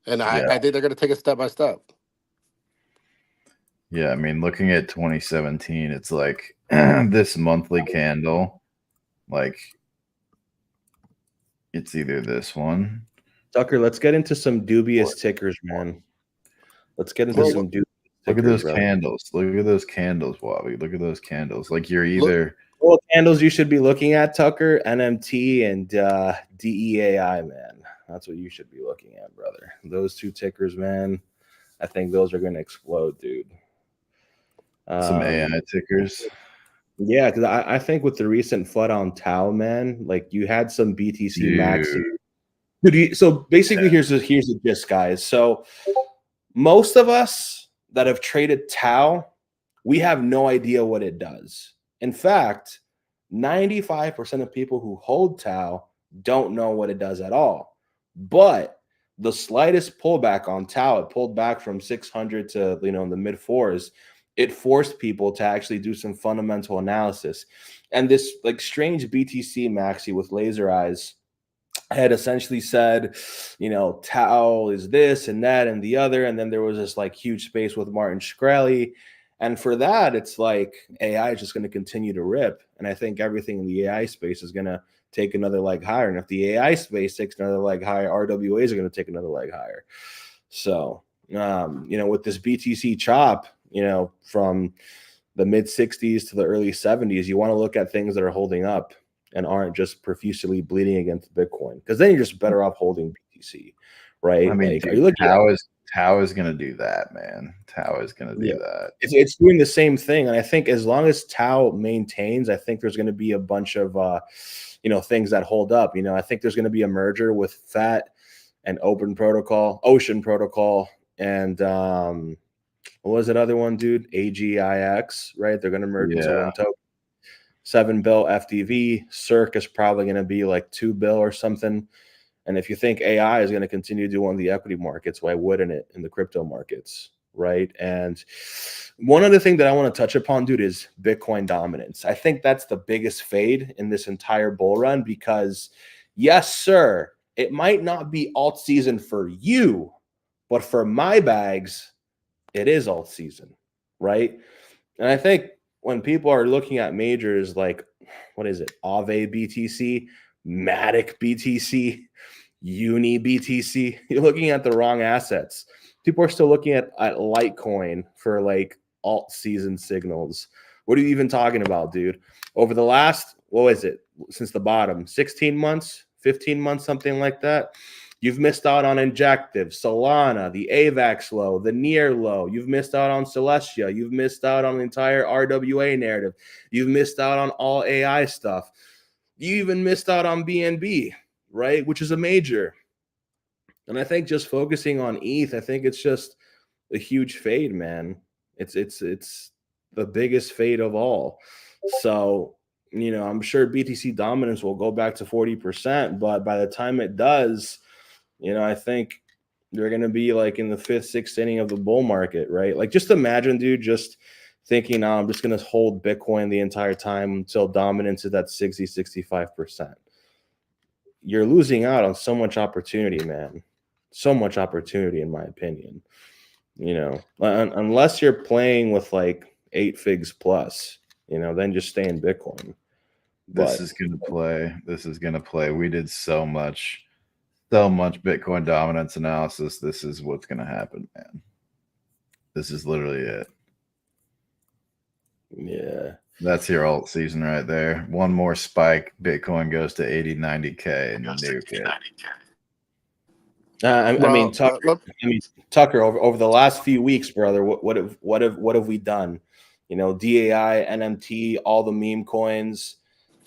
Speaker 3: And
Speaker 2: yeah.
Speaker 3: I think they're going to take it step by step.
Speaker 2: Yeah, I mean, looking at 2017, it's like this monthly candle, like it's either this one.
Speaker 4: Tucker, let's get into some dubious tickers, man. Let's get into some dubious tickers.
Speaker 2: Look at those
Speaker 4: bro.
Speaker 2: candles. Look at those candles, Wabi. Look at those candles. Like you're either
Speaker 4: Well, candles you should be looking at, Tucker, NMT and DEAI, man. That's what you should be looking at, brother. Those two tickers, man. I think those are going to explode, dude.
Speaker 2: some AI tickers.
Speaker 4: Yeah, because I think with the recent flood on Tau, man, like you had some BTC maxi. Dude, so basically, here's the gist, guys. So most of us that have traded Tau, we have no idea what it does. In fact, 95% of people who hold Tau don't know what it does at all. But the slightest pullback on Tau, it pulled back from 600 to in the mid fours. It forced people to actually do some fundamental analysis. And this like strange BTC maxi with laser eyes had essentially said, Tau is this and that and the other. And then there was this like huge space with Martin Shkreli. And for that, it's like AI is just going to continue to rip. And I think everything in the AI space is going to take another leg higher. And if the AI space takes another leg higher, RWAs are going to take another leg higher. So, with this BTC chop, from the mid 60s to the early 70s, you want to look at things that are holding up and aren't just profusely bleeding against Bitcoin, because then you're just better off holding BTC, right?
Speaker 2: I mean,
Speaker 4: like,
Speaker 2: dude,
Speaker 4: are you looking
Speaker 2: Tau is going to do that, man. Tau is going to do that.
Speaker 4: It's doing the same thing. And I think as long as Tau maintains, I think there's going to be a bunch of, things that hold up. I think there's going to be a merger with FAT and Ocean Protocol, and what was that other one, dude? AGIX, right? They're going to merge into one token. 7 bill FDV. Circ is probably going to be like 2 bill or something. And if you think AI is going to continue to do on the equity markets, why wouldn't it in the crypto markets, right? And one other thing that I want to touch upon, dude, is Bitcoin dominance. I think that's the biggest fade in this entire bull run, because yes, sir, it might not be alt season for you, but for my bags, it is alt season, right? And I think when people are looking at majors like, what is it, Aave BTC, Matic BTC, Uni BTC, you're looking at the wrong assets. People are still looking at Litecoin for like alt season signals. What are you even talking about, dude? Over the last, what is it, since the bottom, 16 months, 15 months, something like that, you've missed out on Injective, Solana, the Avax low, the near low. You've missed out on Celestia. You've missed out on the entire RWA narrative. You've missed out on all AI stuff. You even missed out on BNB, right? Which is a major. And I think just focusing on ETH, I think it's just a huge fade, man. It's the biggest fade of all. So, I'm sure BTC dominance will go back to 40%, but by the time it does, I think They're going to be like in the 5th, 6th inning of the bull market, right? Like just imagine, dude, just thinking, I'm just going to hold Bitcoin the entire time until dominance is at 60, 65%. You're losing out on so much opportunity, man. So much opportunity, in my opinion. You know, unless you're playing with like 8 figs plus, you know, then just stay in Bitcoin.
Speaker 2: This is gonna play. This is gonna play. We did so much Bitcoin dominance analysis. This is what's gonna happen, man. This is literally it.
Speaker 4: Yeah.
Speaker 2: That's your alt season right there. One more spike, Bitcoin goes to 80, 90K, and you nuke it.
Speaker 4: I mean, Tucker. Over the last few weeks, brother, what have we done? You know, DAI, NMT, all the meme coins,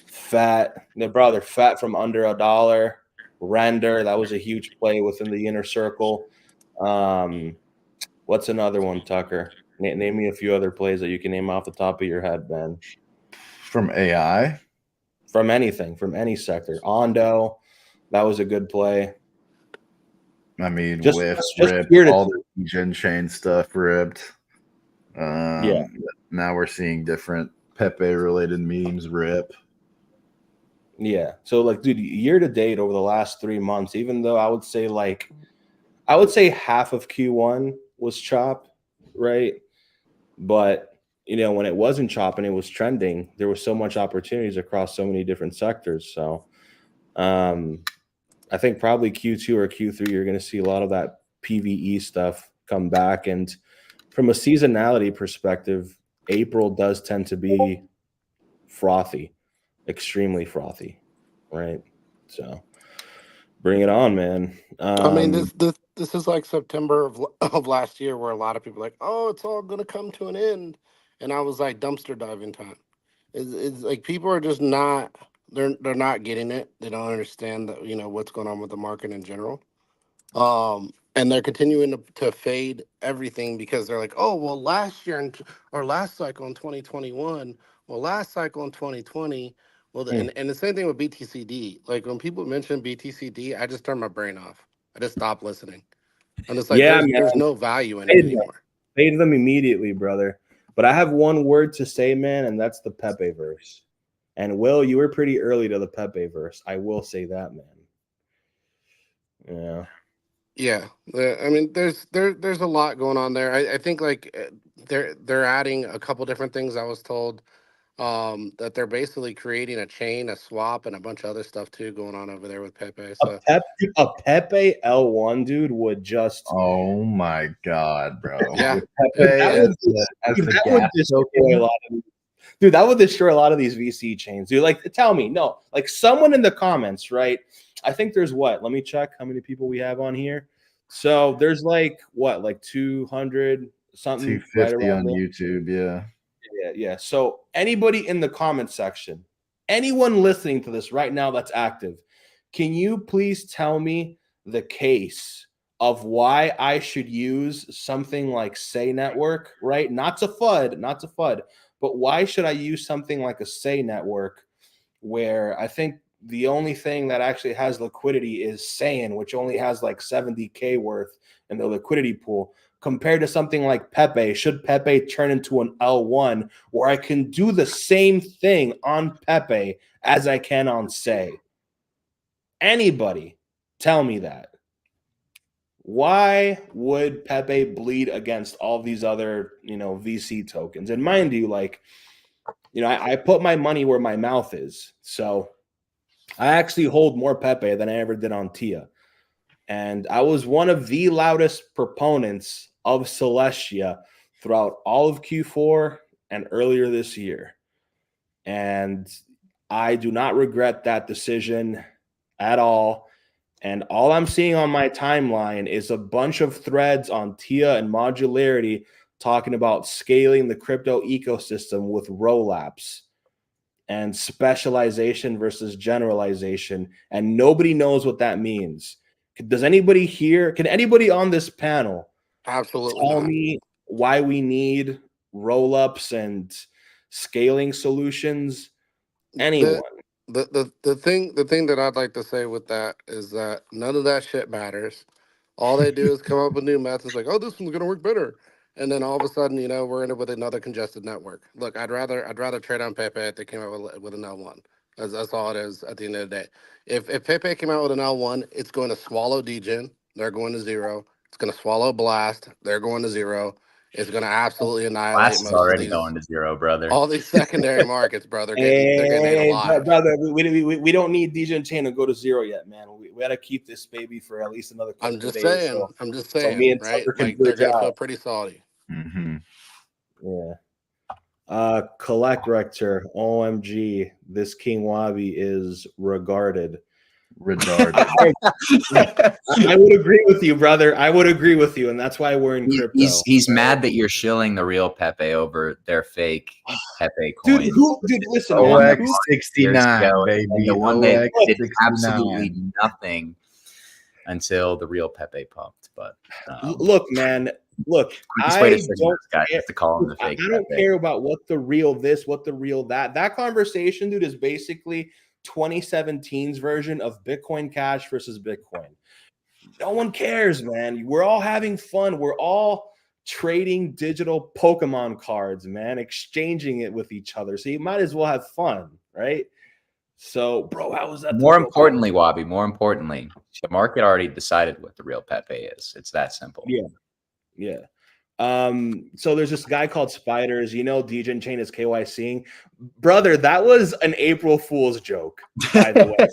Speaker 4: fat from under $1. Render, that was a huge play within the inner circle. What's another one, Tucker? Name me a few other plays that you can name off the top of your head, Ben.
Speaker 2: From AI,
Speaker 4: from anything, from any sector. Ondo, that was a good play.
Speaker 2: I mean,
Speaker 4: just
Speaker 2: ripped, all the Gen Chain stuff ripped. Yeah. Now we're seeing different Pepe related memes rip.
Speaker 4: Yeah. So like, dude, year to date over the last 3 months, even though I would say half of Q1 was chop, right? But you know, when it wasn't chopping, it was trending. There was so much opportunities across so many different sectors. So I think probably Q2 or Q3, you're going to see a lot of that PVE stuff come back. And from a seasonality perspective, April does tend to be frothy, extremely frothy, right? So bring it on, man.
Speaker 3: I mean, this is like September of last year, where a lot of people are like, oh, it's all going to come to an end. And I was like, dumpster diving time. It's like people are just not, they're not getting it. They don't understand that, you know, what's going on with the market in general. And they're continuing to fade everything because they're like, oh, well, last year or last cycle in 2021, well, last cycle in 2020, well, and the same thing with BTCD. Like when people mention BTCD, I just turn my brain off. I just stop listening. I'm just like, there's no value in it anymore.
Speaker 4: Fade them immediately, brother. But I have one word to say, man, and that's the Pepe verse. And Will, you were pretty early to the Pepe verse. I will say that, man. Yeah.
Speaker 3: Yeah, I mean, there's a lot going on there. I think like they're adding a couple different things. I was told that they're basically creating a chain, a swap, and a bunch of other stuff too going on over there with Pepe. So
Speaker 4: a Pepe L1 dude would just
Speaker 2: oh my god, bro.
Speaker 3: Yeah,
Speaker 2: Pepe
Speaker 4: dude, that would destroy a lot of these VC chains. Dude, like tell me, no, like someone in the comments, right? I think there's what? Let me check how many people we have on here. So there's like what, like 200 something,
Speaker 2: 250 on YouTube,
Speaker 4: yeah. So anybody in the comment section, anyone listening to this right now that's active, can you please tell me the case of why I should use something like Say Network, right? Not to FUD, but why should I use something like a Say Network where I think the only thing that actually has liquidity is Saiyan, which only has like 70K worth in the liquidity pool, compared to something like Pepe? Should Pepe turn into an L1 where I can do the same thing on Pepe as I can on Say? Anybody tell me that. Why would Pepe bleed against all these other, VC tokens? And mind you, like, I put my money where my mouth is. So I actually hold more Pepe than I ever did on TIA. And I was one of the loudest proponents of Celestia throughout all of Q4 and earlier this year. And I do not regret that decision at all. And all I'm seeing on my timeline is a bunch of threads on TIA and modularity talking about scaling the crypto ecosystem with roll-ups and specialization versus generalization. And nobody knows what that means. Does anybody here, can anybody on this panel tell me why we need roll-ups and scaling solutions? Anyone?
Speaker 3: The thing that I'd like to say with that is that none of that shit matters. All they do is come up with new methods like, oh, this one's gonna work better. And then all of a sudden, we're in it with another congested network. Look, I'd rather trade on Pepe if they came out with an L1. That's all it is at the end of the day. If Pepe came out with an L1, it's going to swallow Degen. They're going to zero. It's going to swallow Blast. They're going to zero. It's going to absolutely annihilate
Speaker 1: Blast is
Speaker 3: most of
Speaker 1: already
Speaker 3: these,
Speaker 1: going to zero, brother.
Speaker 3: all these secondary markets, bro. They're getting ate
Speaker 4: Hey,
Speaker 3: alive.
Speaker 4: brother, we don't need DJ and Chain to go to zero yet, man. We got to keep this baby for at least another couple
Speaker 3: I'm just
Speaker 4: days.
Speaker 3: saying.
Speaker 4: So me and
Speaker 3: Right?
Speaker 4: Tucker can
Speaker 3: Like they're
Speaker 4: bridge
Speaker 3: going to
Speaker 4: out.
Speaker 3: feel pretty salty.
Speaker 4: Yeah. Collect Rector, OMG, this King Wabi is regarded.
Speaker 2: Retarded.
Speaker 4: I would agree with you, brother. I would agree with you, and that's why we're in crypto.
Speaker 1: He's mad that you're shilling the real Pepe over their fake Pepe coin.
Speaker 4: Dude, listen,
Speaker 2: OX
Speaker 4: man.
Speaker 2: 69, baby.
Speaker 1: And the one they
Speaker 2: OX
Speaker 1: did
Speaker 2: 69.
Speaker 1: absolutely nothing until the real Pepe pumped. But
Speaker 4: Look, man. Look,
Speaker 1: quickest way to signal this guy is to call him the fake
Speaker 4: I don't
Speaker 1: Pepe.
Speaker 4: care about what the real this, what the real that. That conversation, dude, is basically 2017's version of Bitcoin Cash versus Bitcoin. No one cares, man. We're all having fun. We're all trading digital Pokemon cards, man, exchanging it with each other. So you might as well have fun, right? So, bro, how was that?
Speaker 1: More importantly, Wabi, the market already decided what the real Pepe is. It's that simple.
Speaker 4: Yeah. So there's this guy called Spiders. DJ and Chain is KYCing. Brother, that was an April Fool's joke, by the way.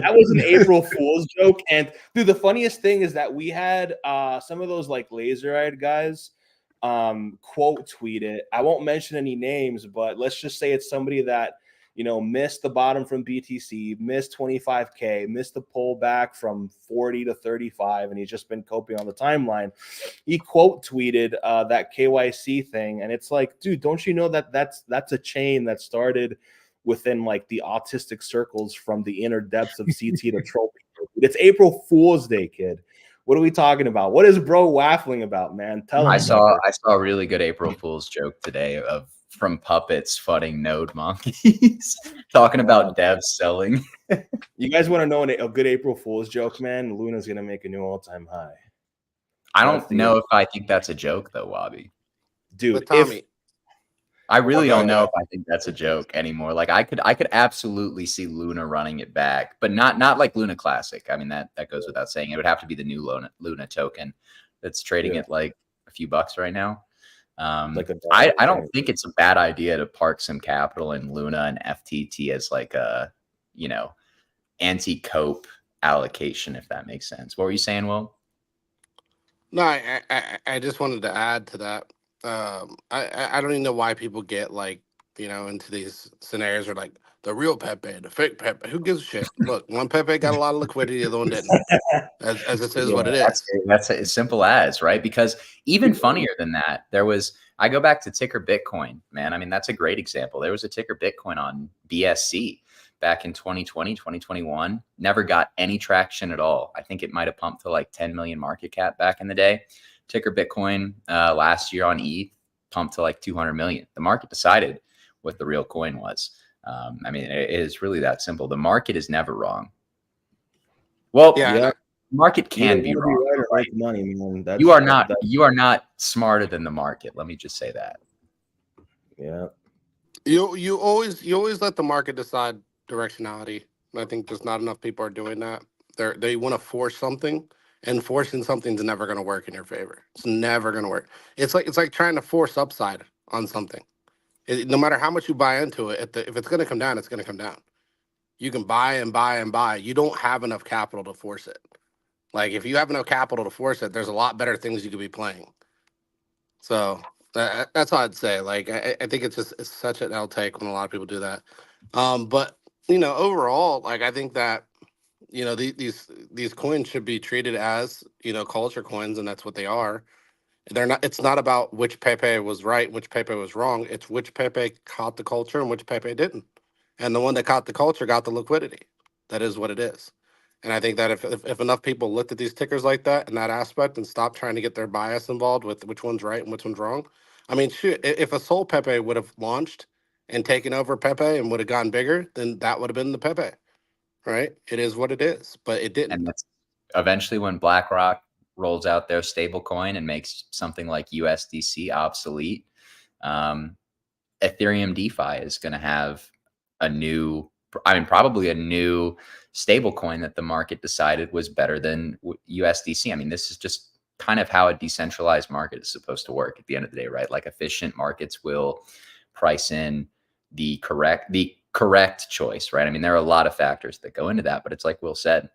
Speaker 4: That was an April Fool's joke. And dude, the funniest thing is that we had some of those like laser-eyed guys quote tweet it. I won't mention any names, but let's just say it's somebody that missed the bottom from BTC, missed 25K, missed the pullback from 40 to 35, and he's just been coping on the timeline. He quote tweeted that KYC thing, and it's like, dude, don't you know that that's a chain that started within like the autistic circles from the inner depths of CT to troll people? It's April Fool's Day, kid. What are we talking about? What is bro waffling about, man? Tell him.
Speaker 1: I saw a really good April Fool's joke today from puppets fudding node monkeys talking about devs selling.
Speaker 4: You guys want to know a good April Fool's joke, man? Luna's gonna make a new all-time high.
Speaker 1: I don't know if I think that's a joke though, Wabi.
Speaker 3: Dude, Tommy,
Speaker 1: I really don't know if I think that's a joke anymore. Like I could absolutely see Luna running it back, but not like Luna Classic. I mean that goes without saying. It would have to be the new Luna token that's trading at like a few bucks right now. I don't think it's a bad idea to park some capital in Luna and FTT as like a anti-cope allocation, if that makes sense. What were you saying, Will?
Speaker 3: No, I just wanted to add to that. I don't even know why people get like into these scenarios where like the real Pepe, the fake Pepe. Who gives a shit? Look, one Pepe got a lot of liquidity, the other one didn't. As it is what it is.
Speaker 1: That's as simple as, right? Because even funnier than that, I go back to ticker Bitcoin, man. I mean, that's a great example. There was a ticker Bitcoin on BSC back in 2020, 2021. Never got any traction at all. I think it might have pumped to like 10 million market cap back in the day. Ticker Bitcoin last year on ETH pumped to like 200 million. The market decided what the real coin was. I mean, it is really that simple. The market is never wrong. Well, the market can be wrong.
Speaker 4: Right? Money, man.
Speaker 1: You are not smarter than the market. Let me just say that.
Speaker 4: Yeah.
Speaker 3: You always let the market decide directionality. And I think just not enough people are doing that. They want to force something, and forcing something's never going to work in your favor. It's never going to work. It's like trying to force upside on something. No matter how much you buy into it, if it's going to come down, it's going to come down. You can buy and buy and buy. You don't have enough capital to force it. Like if you have enough capital to force it, there's a lot better things you could be playing. So that's all I'd say. Like I think it's such an L take when a lot of people do that. But overall, like I think that these coins should be treated as culture coins, and that's what they are. They're not. It's not about which Pepe was right, which Pepe was wrong. It's which Pepe caught the culture and which Pepe didn't. And the one that caught the culture got the liquidity. That is what it is. And I think that if enough people looked at these tickers like that in that aspect and stopped trying to get their bias involved with which one's right and which one's wrong, I mean, shoot, if a Soul Pepe would have launched and taken over Pepe and would have gone bigger, then that would have been the Pepe, right? It is what it is, but it didn't.
Speaker 1: And that's eventually when BlackRock rolls out their stable coin and makes something like USDC obsolete, Ethereum DeFi is going to have probably a new stable coin that the market decided was better than USDC. I mean, this is just kind of how a decentralized market is supposed to work at the end of the day, right? Like efficient markets will price in the correct choice, right? I mean, there are a lot of factors that go into that, but it's like Will said,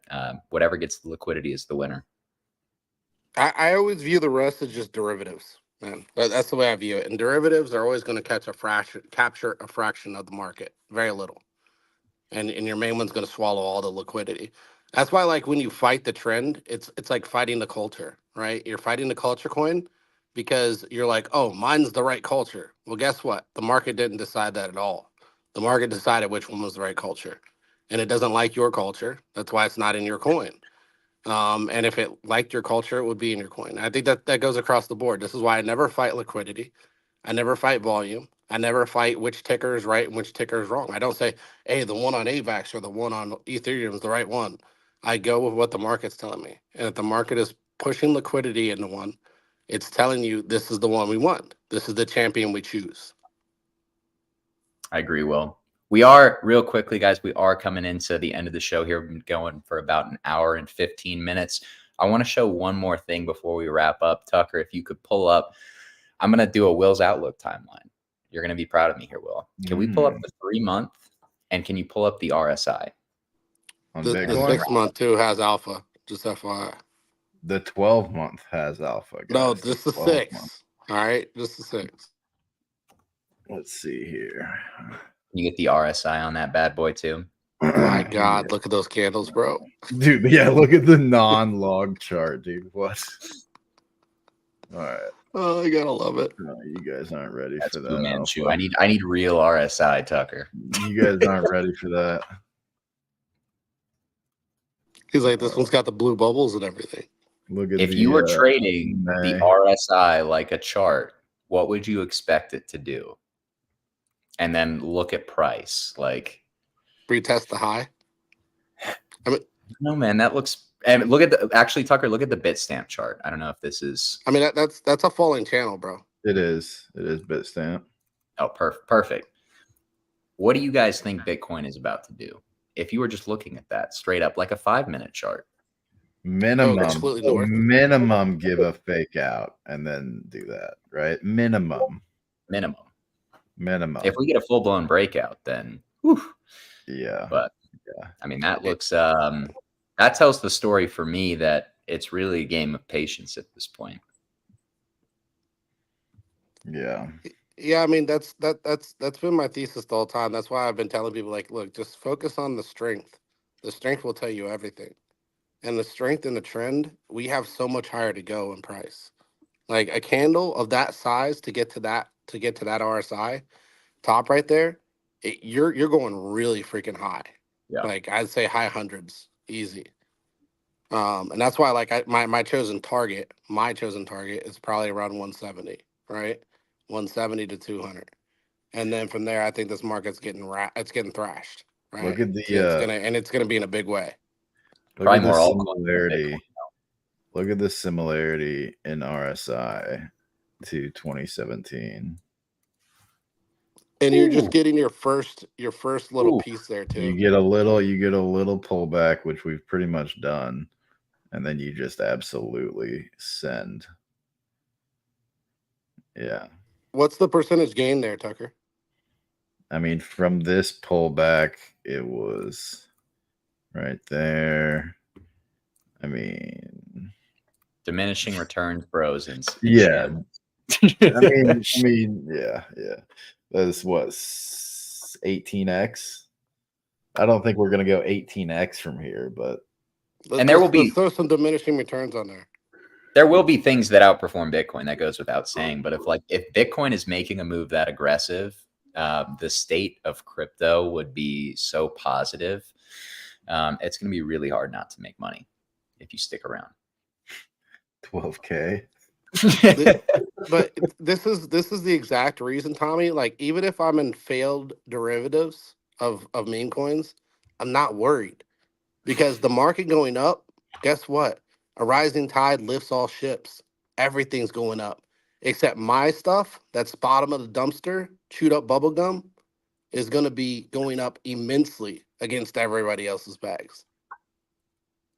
Speaker 1: whatever gets the liquidity is the winner.
Speaker 3: I always view the rest as just derivatives, man. That's the way I view it. And derivatives are always going to capture a fraction of the market, very little. And your main one's going to swallow all the liquidity. That's why, like, when you fight the trend, it's like fighting the culture, right? You're fighting the culture coin because you're like, oh, mine's the right culture. Well, guess what? The market didn't decide that at all. The market decided which one was the right culture, and it doesn't like your culture. That's why it's not in your coin. And if it liked your culture, it would be in your coin. I think that goes across the board. This is why I never fight liquidity. I never fight volume. I never fight which ticker is right and which ticker is wrong. I don't say, hey, the one on Avax or the one on Ethereum is the right one. I go with what the market's telling me. And if the market is pushing liquidity into one, it's telling you this is the one we want. This is the champion we choose.
Speaker 1: I agree, Will. We are, real quickly, guys, we are coming into the end of the show here. We've been going for about an hour and 15 minutes. I want to show one more thing before we wrap up. Tucker, if you could pull up, I'm going to do a Will's Outlook timeline. You're going to be proud of me here, Will. Can we pull up the 3-month, and can you pull up the RSI?
Speaker 3: The 6 month too has alpha, just FYI.
Speaker 2: The 12-month has alpha. Guys.
Speaker 3: No, just the 6. All right, just the 6.
Speaker 2: Let's see here.
Speaker 1: You get the RSI on that bad boy too.
Speaker 3: Oh my God, look at those candles, bro.
Speaker 2: Dude, yeah, look at the non-log chart, dude. What? All right.
Speaker 3: Oh, you gotta love it.
Speaker 2: No, you guys aren't ready
Speaker 1: That's
Speaker 2: for
Speaker 1: Fu
Speaker 2: that.
Speaker 1: Manchu. I need real RSI, Tucker.
Speaker 2: You guys aren't ready for that.
Speaker 3: He's like, this one's got the blue bubbles and everything.
Speaker 2: Look at
Speaker 1: if you were trading the RSI like a chart, what would you expect it to do? And then look at price, like
Speaker 3: retest the high. I mean,
Speaker 1: no, man, that looks. And look at actually, Tucker, look at the Bitstamp chart. I don't know if this is.
Speaker 3: I mean, that's a falling channel, bro.
Speaker 2: It is Bitstamp.
Speaker 1: Oh, perfect. What do you guys think Bitcoin is about to do? If you were just looking at that straight up, like a 5-minute chart.
Speaker 2: Minimum give a fake out and then do that, right? Minimum.
Speaker 1: If we get a full-blown breakout, then whew.
Speaker 2: Yeah.
Speaker 1: But yeah, I mean, that looks that tells the story for me that it's really a game of patience at this point.
Speaker 2: Yeah.
Speaker 3: Yeah, I mean, that's been my thesis the whole time. That's why I've been telling people, like, look, just focus on the strength. The strength will tell you everything. And the strength and the trend, we have so much higher to go in price. Like a candle of that size to get to that RSI top right there, you're going really freaking high.
Speaker 1: Yeah.
Speaker 3: Like I'd say high hundreds, easy. And that's why, like, my chosen target is probably around 170, right? 170 to 200, and then from there, I think this market's getting thrashed. Right?
Speaker 2: Look at the
Speaker 3: it's gonna be in a big way.
Speaker 2: Look at the similarity. Look at the similarity in RSI to 2017.
Speaker 3: And you're just getting your first little piece there too.
Speaker 2: You get a little pullback, which we've pretty much done, and then you just absolutely send. Yeah.
Speaker 3: What's the percentage gain there, Tucker?
Speaker 2: I mean, from this pullback, it was right there. I mean,
Speaker 1: diminishing returns, bros.
Speaker 2: Yeah. I mean, yeah. That's what, 18x. I don't think we're gonna go 18x from here, but
Speaker 3: let's throw some diminishing returns on there.
Speaker 1: There will be things that outperform Bitcoin. That goes without saying. But if Bitcoin is making a move that aggressive, the state of crypto would be so positive. It's going to be really hard not to make money if you stick around.
Speaker 2: 12K.
Speaker 3: But this is the exact reason, Tommy. Like, even if I'm in failed derivatives of meme coins, I'm not worried because the market going up. Guess what? A rising tide lifts all ships. Everything's going up. Except my stuff, that's bottom of the dumpster, chewed up bubble gum, is going to be going up immensely against everybody else's bags.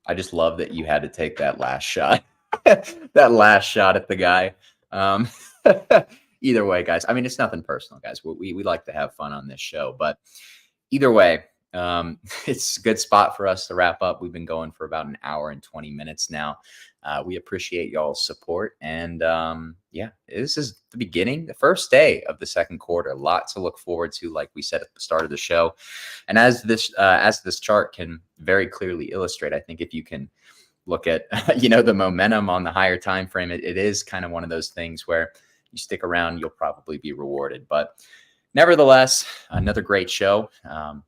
Speaker 1: I just love that you had to take that last shot, that last shot at the guy. Um, either way, guys, I mean, it's nothing personal, guys. We like to have fun on this show, but either way, it's a good spot for us to wrap up. We've been going for about an hour and 20 minutes now. We appreciate y'all's support. And yeah, this is the beginning, the first day of the second quarter. A lot to look forward to, like we said at the start of the show. And as this chart can very clearly illustrate, I think if you can look at, the momentum on the higher time frame, it is kind of one of those things where you stick around, you'll probably be rewarded. But nevertheless, another great show.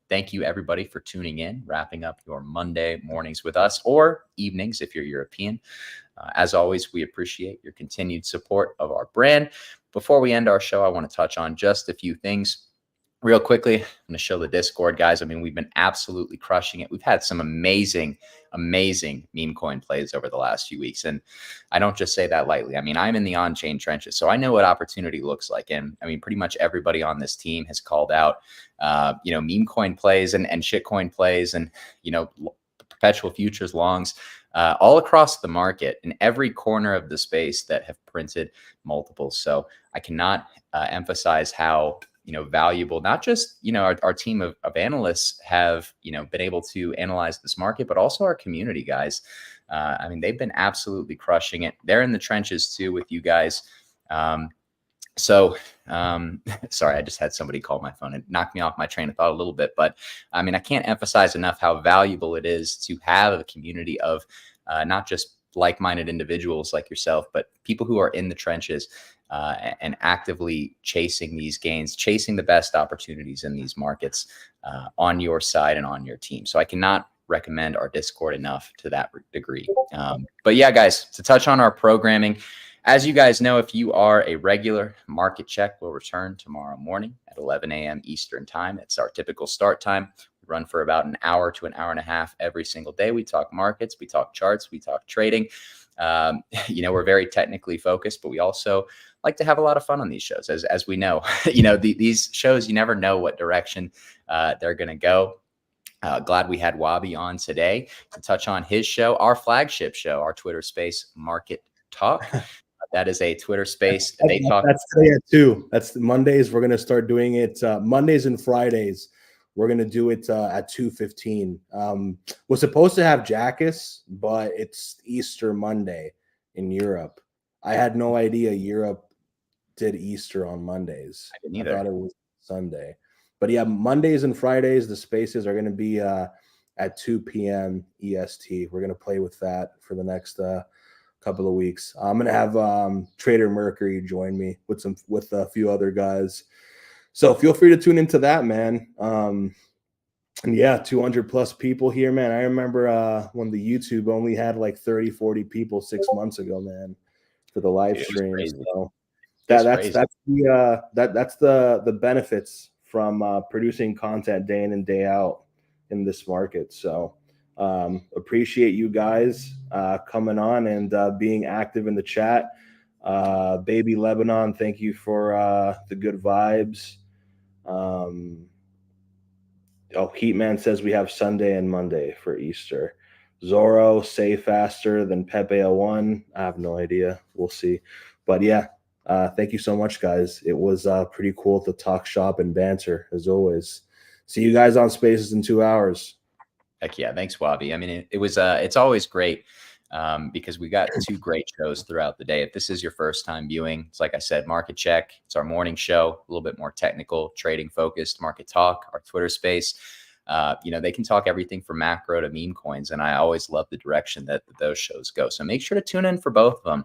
Speaker 1: Thank you, everybody, for tuning in, wrapping up your Monday mornings with us, or evenings if you're European. As always, we appreciate your continued support of our brand. Before we end our show, I want to touch on just a few things real quickly. I'm going to show the Discord, guys. I mean, we've been absolutely crushing it. We've had some amazing meme coin plays over the last few weeks. And I don't just say that lightly. I mean, I'm in the on-chain trenches, so I know what opportunity looks like. And I mean, pretty much everybody on this team has called out, meme coin plays and shitcoin plays and, perpetual futures longs all across the market in every corner of the space that have printed multiples. So I cannot emphasize how valuable, not just, our team of analysts have, been able to analyze this market, but also our community, guys. I mean, they've been absolutely crushing it. They're in the trenches too with you guys. Sorry, I just had somebody call my phone and knock me off my train of thought a little bit. But I mean, I can't emphasize enough how valuable it is to have a community of not just like-minded individuals like yourself, but people who are in the trenches and actively chasing these gains, chasing the best opportunities in these markets on your side and on your team. So I cannot recommend our Discord enough to that degree. But yeah, guys, to touch on our programming, as you guys know, if you are a regular, Market Check will return tomorrow morning at 11 a.m. Eastern time. It's our typical start time. We run for about an hour to an hour and a half every single day. We talk markets, we talk charts, we talk trading. We're very technically focused, but we also like to have a lot of fun on these shows. As we know, these shows, you never know what direction they're going to go. Glad we had Wabi on today to touch on his show, our flagship show, our Twitter Space Market Talk. That is a Twitter Space.
Speaker 4: That's today at 2. That's Mondays. We're going to start doing it Mondays and Fridays. We're going to do it at 2:15. We're supposed to have Jackus, but it's Easter Monday in Europe. I had no idea Europe did Easter on Mondays.
Speaker 1: I didn't either.
Speaker 4: I thought it was Sunday. But yeah, Mondays and Fridays, the spaces are going to be at 2 p.m. EST. We're going to play with that for the next couple of weeks. I'm going to have Trader Mercury join me with a few other guys. So feel free to tune into that, man. And yeah, 200 plus people here, man. I remember when the YouTube only had like 30, 40 people 6 months ago, man, for the live stream. So that's the benefits from producing content day in and day out in this market. So appreciate you guys coming on and being active in the chat. Baby Lebanon, thank you for the good vibes. Heatman says we have Sunday and Monday for Easter. Zorro, say faster than Pepe 01. I have no idea. We'll see. But yeah, thank you so much, guys. It was pretty cool to talk shop and banter as always. See you guys on Spaces in 2 hours.
Speaker 1: Heck yeah. Thanks, Wabi. I mean, it's always great because we got 2 great shows throughout the day. If this is your first time viewing, it's like I said, Market Check. It's our morning show, a little bit more technical, trading focused. Market Talk, our Twitter Space. They can talk everything from macro to meme coins, and I always love the direction that those shows go. So make sure to tune in for both of them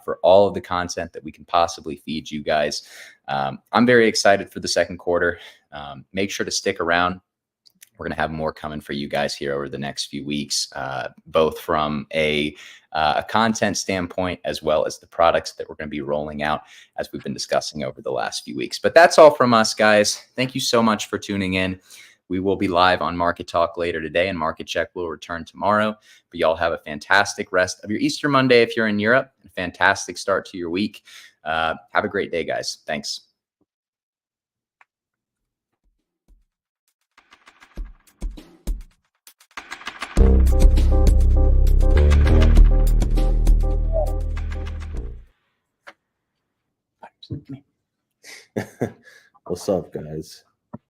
Speaker 1: for all of the content that we can possibly feed you guys. I'm very excited for the second quarter. Make sure to stick around. We're going to have more coming for you guys here over the next few weeks, both from a content standpoint as well as the products that we're going to be rolling out as we've been discussing over the last few weeks. But that's all from us, guys. Thank you so much for tuning in. We will be live on Market Talk later today, and Market Check will return tomorrow. But y'all have a fantastic rest of your Easter Monday if you're in Europe. A fantastic start to your week. Have a great day, guys. Thanks.
Speaker 4: What's up, guys?